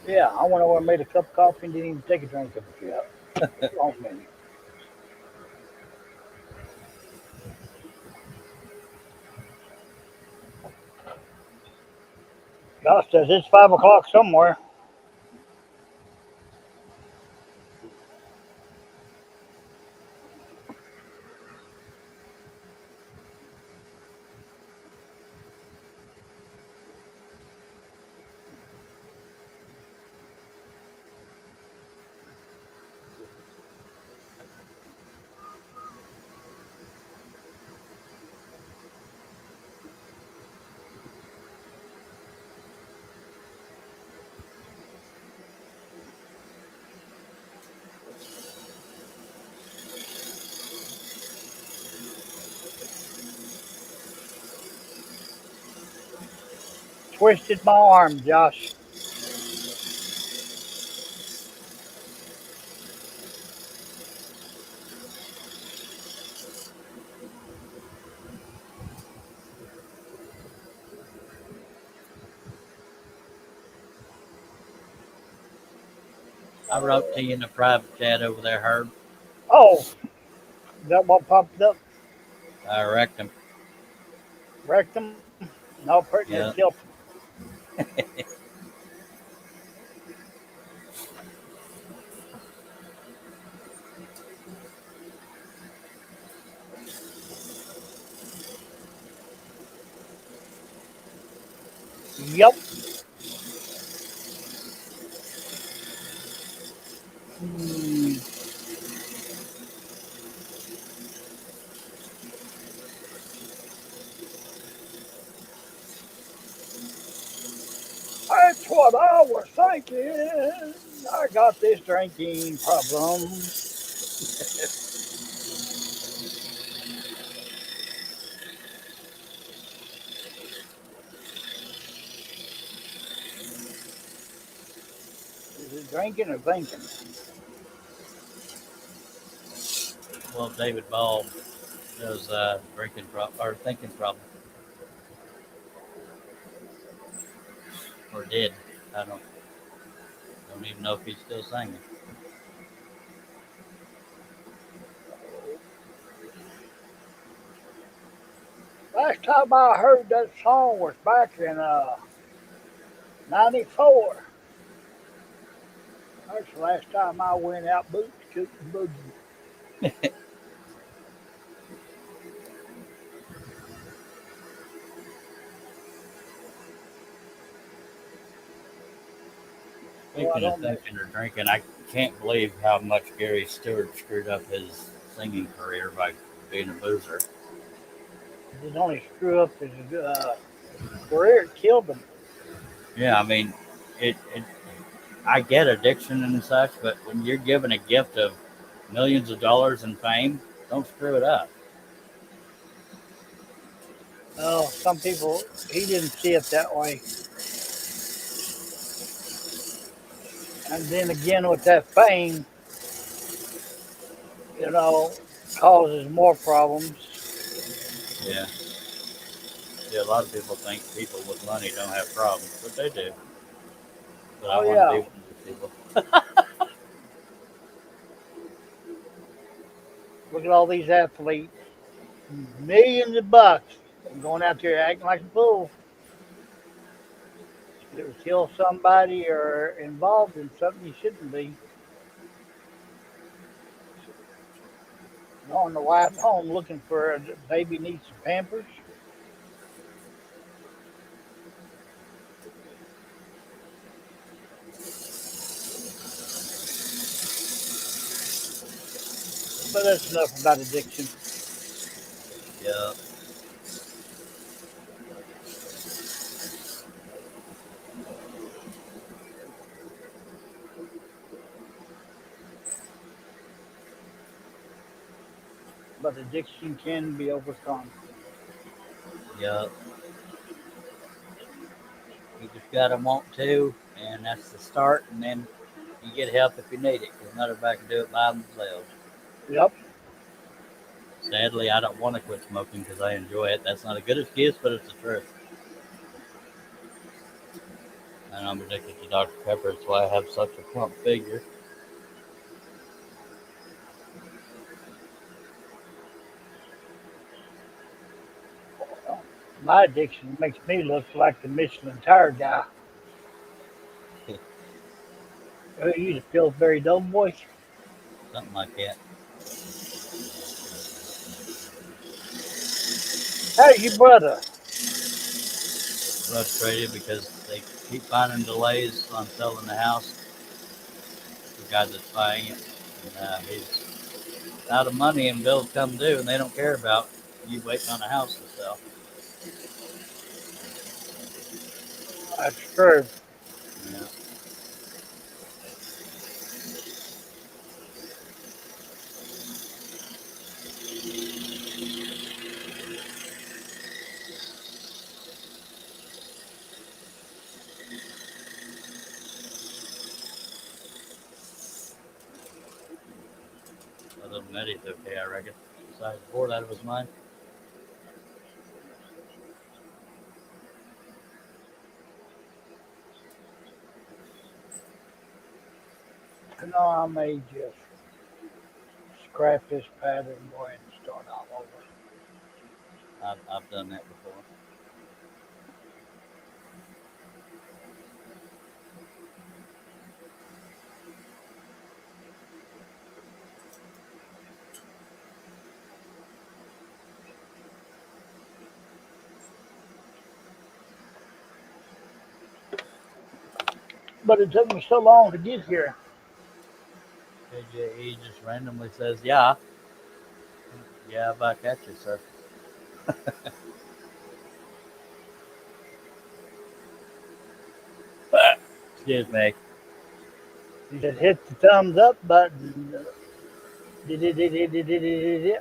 Yeah, I went over and made a cup of coffee and didn't even take a drink of it yet. What's wrong with me? Josh says, it's 5 o'clock somewhere. Twisted my arm, Josh. I wrote to you in the private chat over there, Herb. Oh, is that what popped up? I wrecked him. Wrecked him? No, pretty Yeah. much killed him. Yep. That's what I was thinking. I got this drinking problem. Is it drinking or thinking? Well, David Ball does drinking or thinking problem, or did. I don't even know if he's still singing. Last time I heard that song was back in '94. That's the last time I went out boot scooting boogie. Speaking of thinking or drinking, I can't believe how much Gary Stewart screwed up his singing career by being a boozer. It didn't only screw up his career, it killed him. Yeah, I mean, it I get addiction and such, but when you're given a gift of millions of dollars in fame, don't screw it up. Well, some people, he didn't see it that way. And then again with that fame, you know, causes more problems. Yeah. Yeah, a lot of people think people with money don't have problems, but they do. But I Oh want to yeah, be one of those people. look at all these athletes, millions of bucks, and going out there acting like a fool. Either kill somebody or involved in something you shouldn't be. Knowing the wife home looking for a baby needs some Pampers. But that's enough about addiction. Yeah. But addiction can be overcome. Yeah. You just gotta want to, and that's the start. And then you get help if you need it, because not everybody can do it by themselves. Yep. Sadly, I don't want to quit smoking because I enjoy it. That's not a good excuse, but it's the truth. And I'm addicted to Dr. Pepper. That's why I have such a plump figure. My addiction makes me look like the Michelin tire guy. Oh, you the Pillsbury Doughboy. Something like that. How's your brother? Frustrated because they keep finding delays on selling the house. The guy that's buying it, and he's out of money and bills come due, and they don't care about you waiting on a house to sell. That's true. Yeah. Other than that, he's okay, I reckon. Besides bored out of his mind. You know, I may just scrap this pattern and go ahead and start all over. I've done that before. But it took me so long to get here. KJE just randomly says, "Yeah, yeah, back at you, sir." Excuse me. He said, hit the thumbs up button.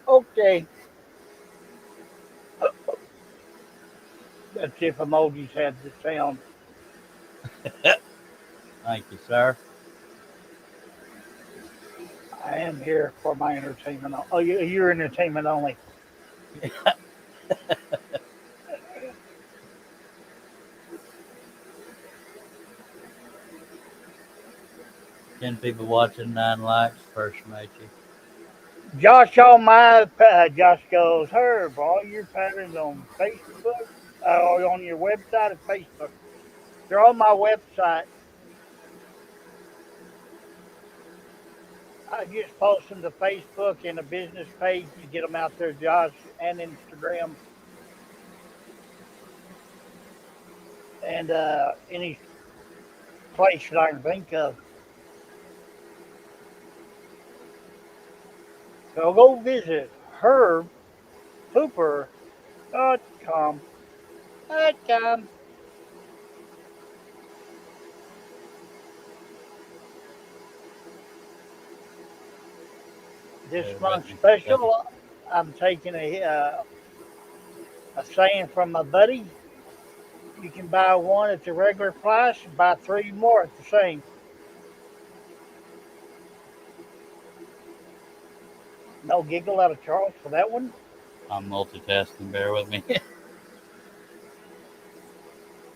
Okay. That's if emojis had the sound. Thank you, sir. I am here for my entertainment. Oh, you're entertainment only. 10 people watching, 9 likes. First, matey. Josh on Josh goes, Herb, all your patterns on Facebook, or on your website or Facebook. They're on my website. I just post them to Facebook and a business page to get them out there, Josh, and Instagram, and any place that I can think of. So go visit herbpooper.com. This month's Everybody, Kentucky. special, I'm taking a saying from my buddy. You can buy one at the regular price and buy three more at the same. No giggle out of Charles for that one. I'm multitasking. Bear with me.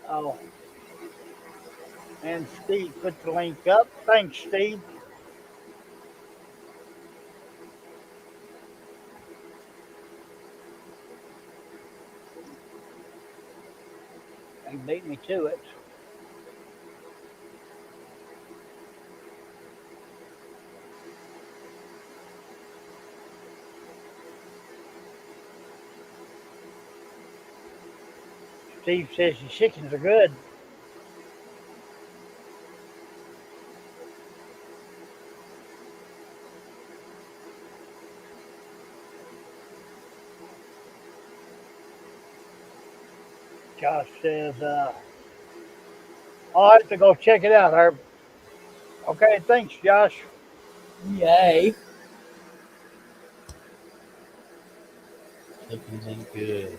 Oh, and Steve put the link up. Thanks, Steve. He beat me to it. Steve says the chickens are good. Josh says, I'll have to go check it out, Herb. Okay, thanks, Josh. Yay! Chickens ain't good.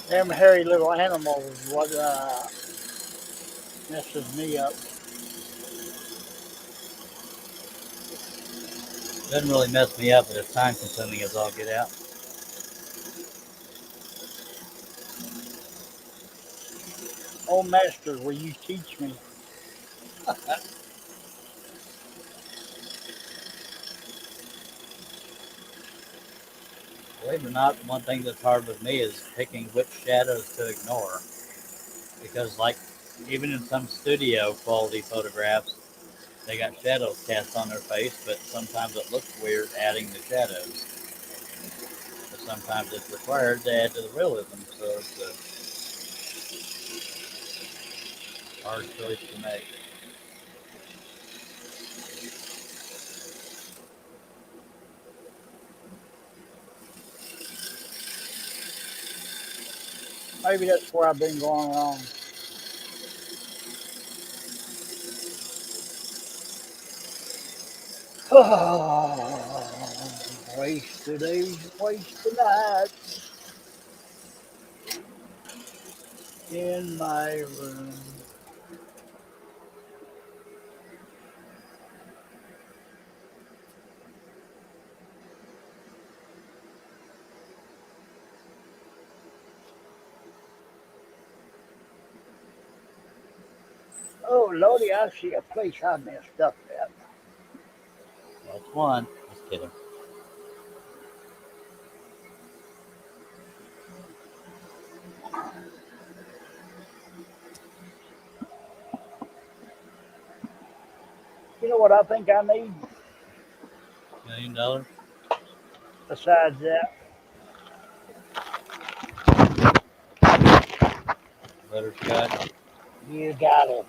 Them hairy little animals is what messes me up. Doesn't really mess me up, but it's time consuming as all get out. Oh, master, will you teach me? Believe it or not, one thing that's hard with me is picking which shadows to ignore. Because, like, even in some studio quality photographs, they got shadows cast on their face, but sometimes it looks weird adding the shadows. But sometimes it's required to add to the realism, so it's a hard choice to make. Maybe that's where I've been going wrong. Wasted days, wasted nights in my room. Oh, Lordy, I see a place I messed up at. That's one. Just kidding. You know what I think I need $1 million? besides that? Butterscotch? You got it.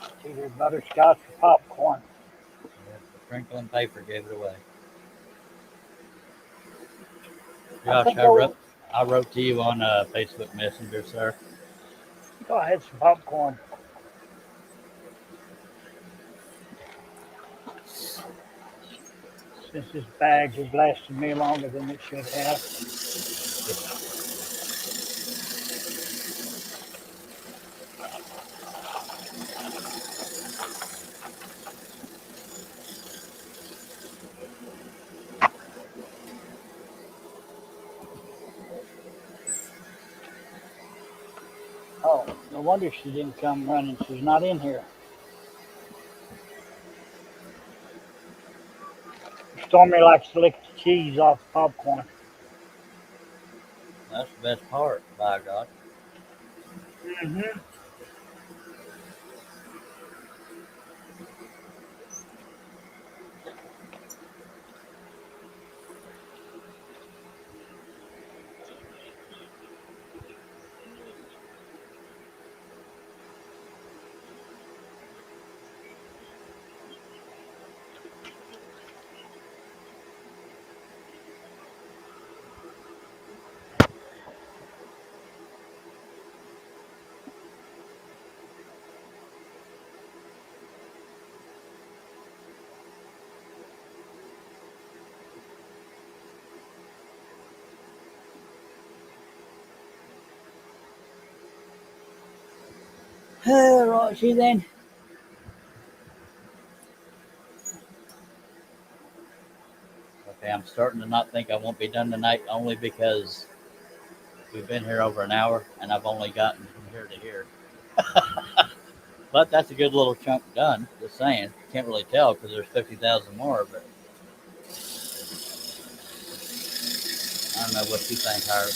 It's either butterscotch or popcorn. Yeah, the crinkling paper gave it away. I Josh, think I'll I wrote to you on Facebook Messenger, sir. go ahead some popcorn. Since this bag has lasted me longer than it should have. Oh, no wonder she didn't come running. She's not in here. Stormy likes to lick the cheese off the popcorn. That's the best part, by God. Mm-hmm. Right, she then. Okay, I'm starting to not think I won't be done tonight only because we've been here over an hour and I've only gotten from here to here. But that's a good little chunk done. Just saying. Can't really tell because there's 50,000 more, but I don't know what you think, Howard.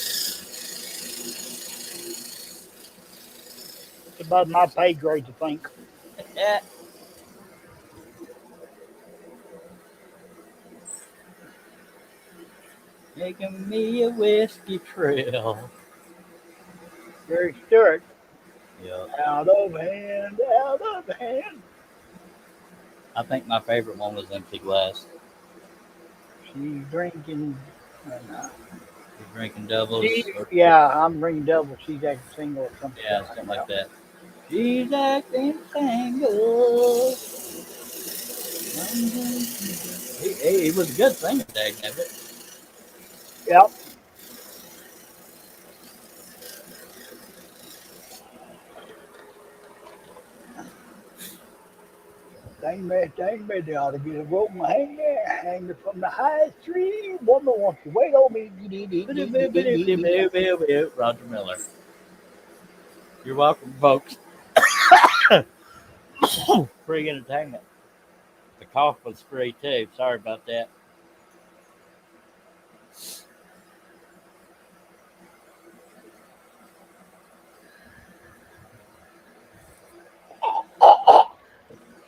It's above my pay grade to think. Yeah. Making me a whiskey trail. Jerry Stewart, Yeah. out of hand, out of hand. I think my favorite one was Empty Glass. She's drinking. And, You're drinking doubles, or yeah, I'm drinking double. She's acting single or something yeah, like something like that. that. She's acting single. He was a good singer, Dag Nabbit. Yep. Dang me, they ought to get a rope and hang it from the highest tree. Woman wants to wait on me. Roger Miller. You're welcome, folks. Free entertainment. The cough was free too. Sorry about that.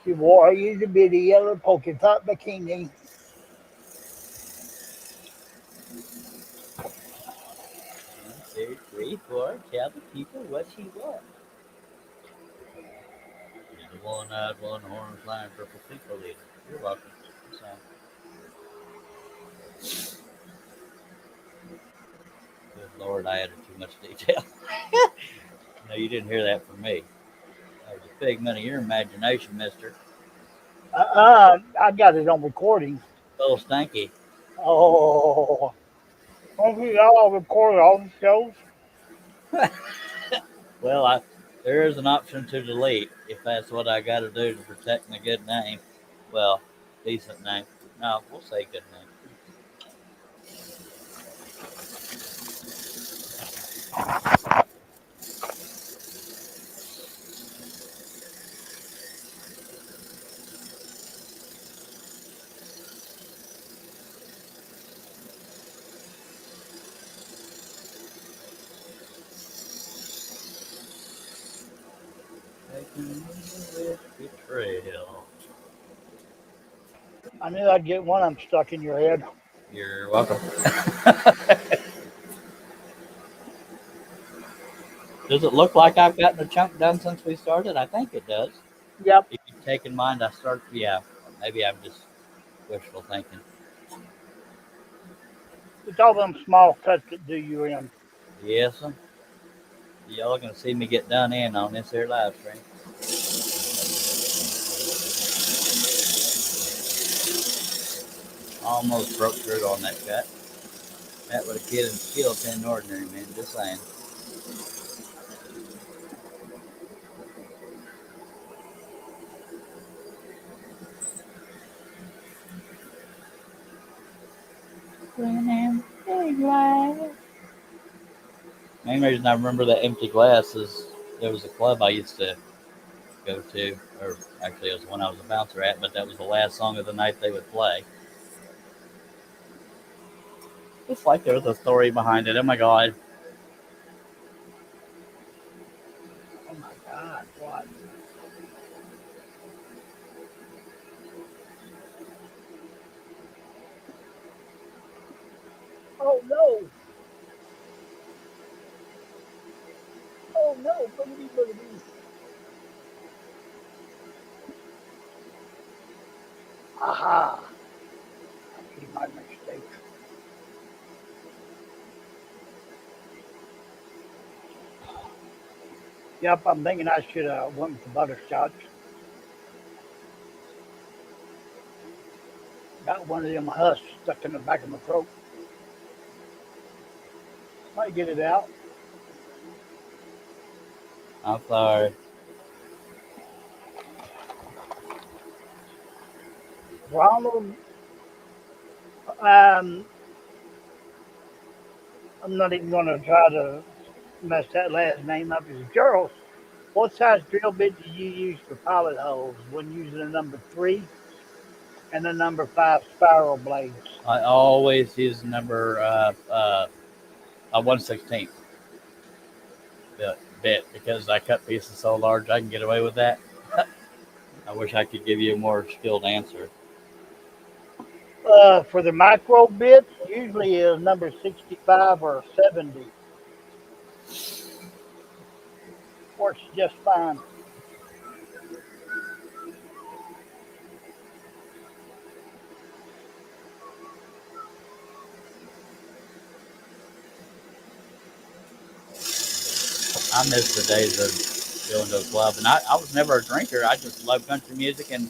She wore a itty bitty yellow polka dot bikini. 1, 2, 3, 4. Tell the people what she was. She's the one-eyed, one-horn, flying purple people leader. You're welcome. So, good Lord, I added too much detail. No, you didn't hear that from me. That was a figment of your imagination, mister. I got it on recording. Little Stanky. Oh, don't we all record all the shows? Well, there is an option to delete if that's what I got to do to protect my good name. Well, decent name. No, we'll say good name. Taking me with betrayal. I knew I'd get one of them stuck in your head. You're welcome. Does it look like I've gotten a chunk done since we started? I think it does. Yep. If you take in mind I started, yeah, maybe I'm just wishful thinking. It's all them small cuts that do you in. Yes, y'all are going to see me get done in on this here live stream. Almost broke through on that cut. That would have killed 10 ordinary men, just saying. Main reason I remember that Empty Glass is there was a club I used to go to, or actually it was one I was a bouncer at, but that was the last song of the night they would play. It's like there was a story behind it. Oh my God. Oh my God, what? Oh no! Oh no! Boogity. Aha! I made my mistake. Yep, I'm thinking I should have went with the butterscotch. Got one of them husks stuck in the back of my throat. Might get it out. I'm sorry. Ronald, um, I'm not even going to try to mess that last name up. Is Charles. What size drill bit do you use for pilot holes when using a number three and a number five spiral blades? I always use number 1/16 bit because I cut pieces so large I can get away with that. I wish I could give you a more skilled answer. For the micro bits, usually is number 65 or 70. Works just fine. I miss the days of going to a club, and I was never a drinker. I just love country music and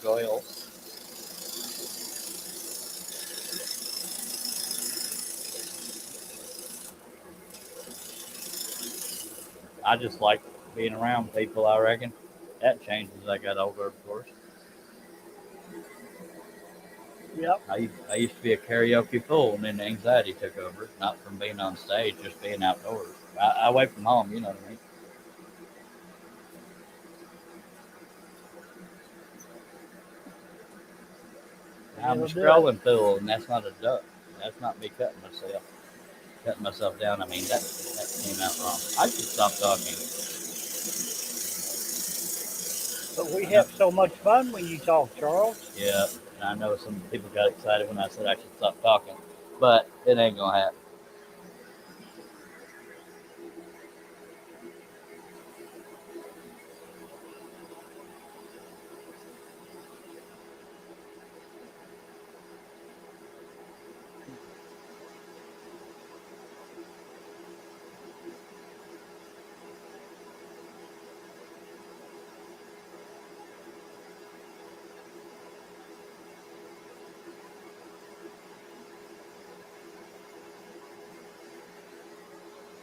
Goyle. I just like being around people. I reckon that changed as I got older, of course. Yep. I used to be a karaoke fool, and then anxiety took over. Not from being on stage, just being outdoors. Away from home, you know what I mean. I'm a It'll do it. strolling fool, and that's not a duck. That's not me cutting myself. Cutting myself down. I mean that came out wrong. I should stop talking. But we I know, have so much fun when you talk, Charles. yeah, and I know some people got excited when I said I should stop talking, but it ain't gonna happen.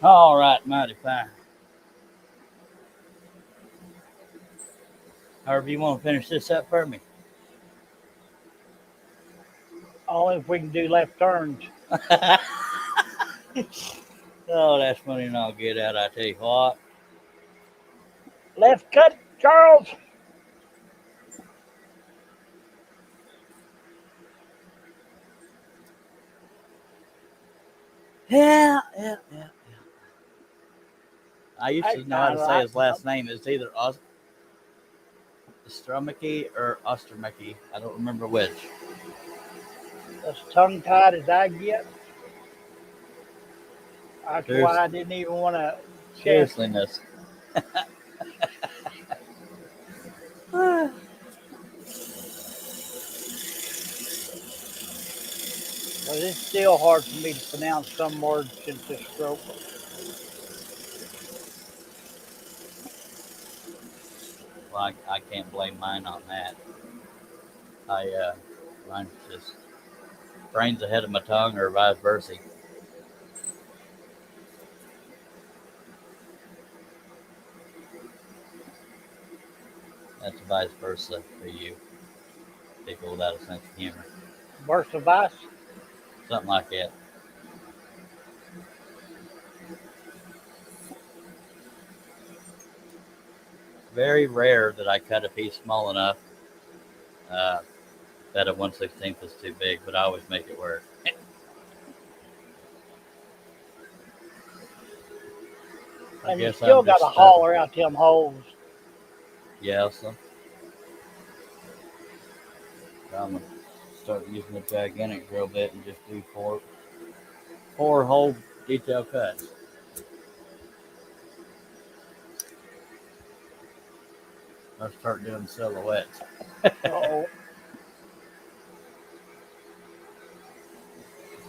All right, mighty fine. However you want to finish this up for me. Only if we can do left turns. Oh, that's funny and I'll get out. I tell you what. Left cut, Charles. Yeah. I used That's to know how fine to say right his now. last name. It's either Ostromicki or Ostermicki. I don't remember which. As tongue tied as I get. That's why I Seriously, didn't even want to chance it. seriousness. But it's still hard for me to pronounce some words since this stroke. Well, I can't blame mine on that. Mine's just brains ahead of my tongue or vice versa. That's vice versa for you, people without a sense of humor. Versavice. Something like that. Very rare that I cut a piece small enough uh, that a 1/16 is too big, but I always make it work. I And you guess still I'm got to just holler out them holes. yeah. So I'm gonna start using a gigantic drill bit and just do four whole detail cuts. I'll start doing silhouettes. Uh-oh.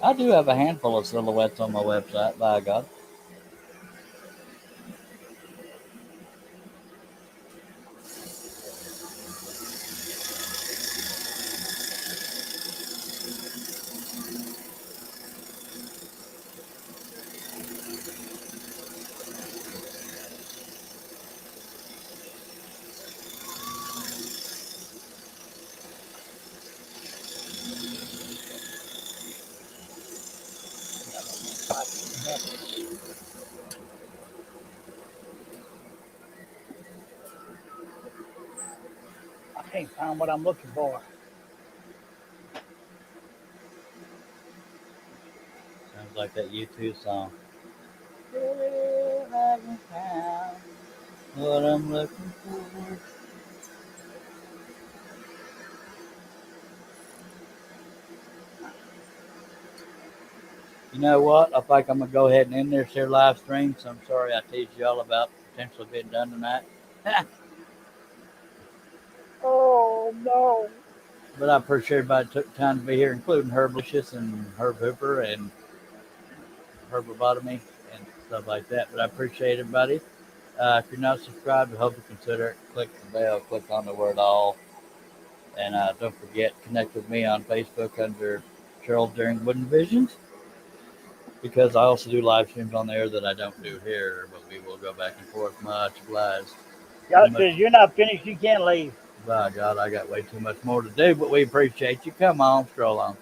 I do have a handful of silhouettes on my website, by God. can't find what I'm looking for. Sounds like that U2 song. Still haven't found what I'm looking for. You know what? I think I'm gonna go ahead and end this here live stream. So I'm sorry I teased y'all about potentially being done tonight. Oh no. But I appreciate everybody took time to be here, including Herb Lucius and Herb Hooper and Herbotomy and stuff like that. But I appreciate everybody. If you're not subscribed, I hope you consider it. Click the bell, click on the word all. And don't forget, connect with me on Facebook under Cheryl During Wooden Visions, because I also do live streams on there that I don't do here, but we will go back and forth. Much obliged. God says you're not finished, you can't leave. By God, I got way too much more to do, but we appreciate you. Come on, scroll on.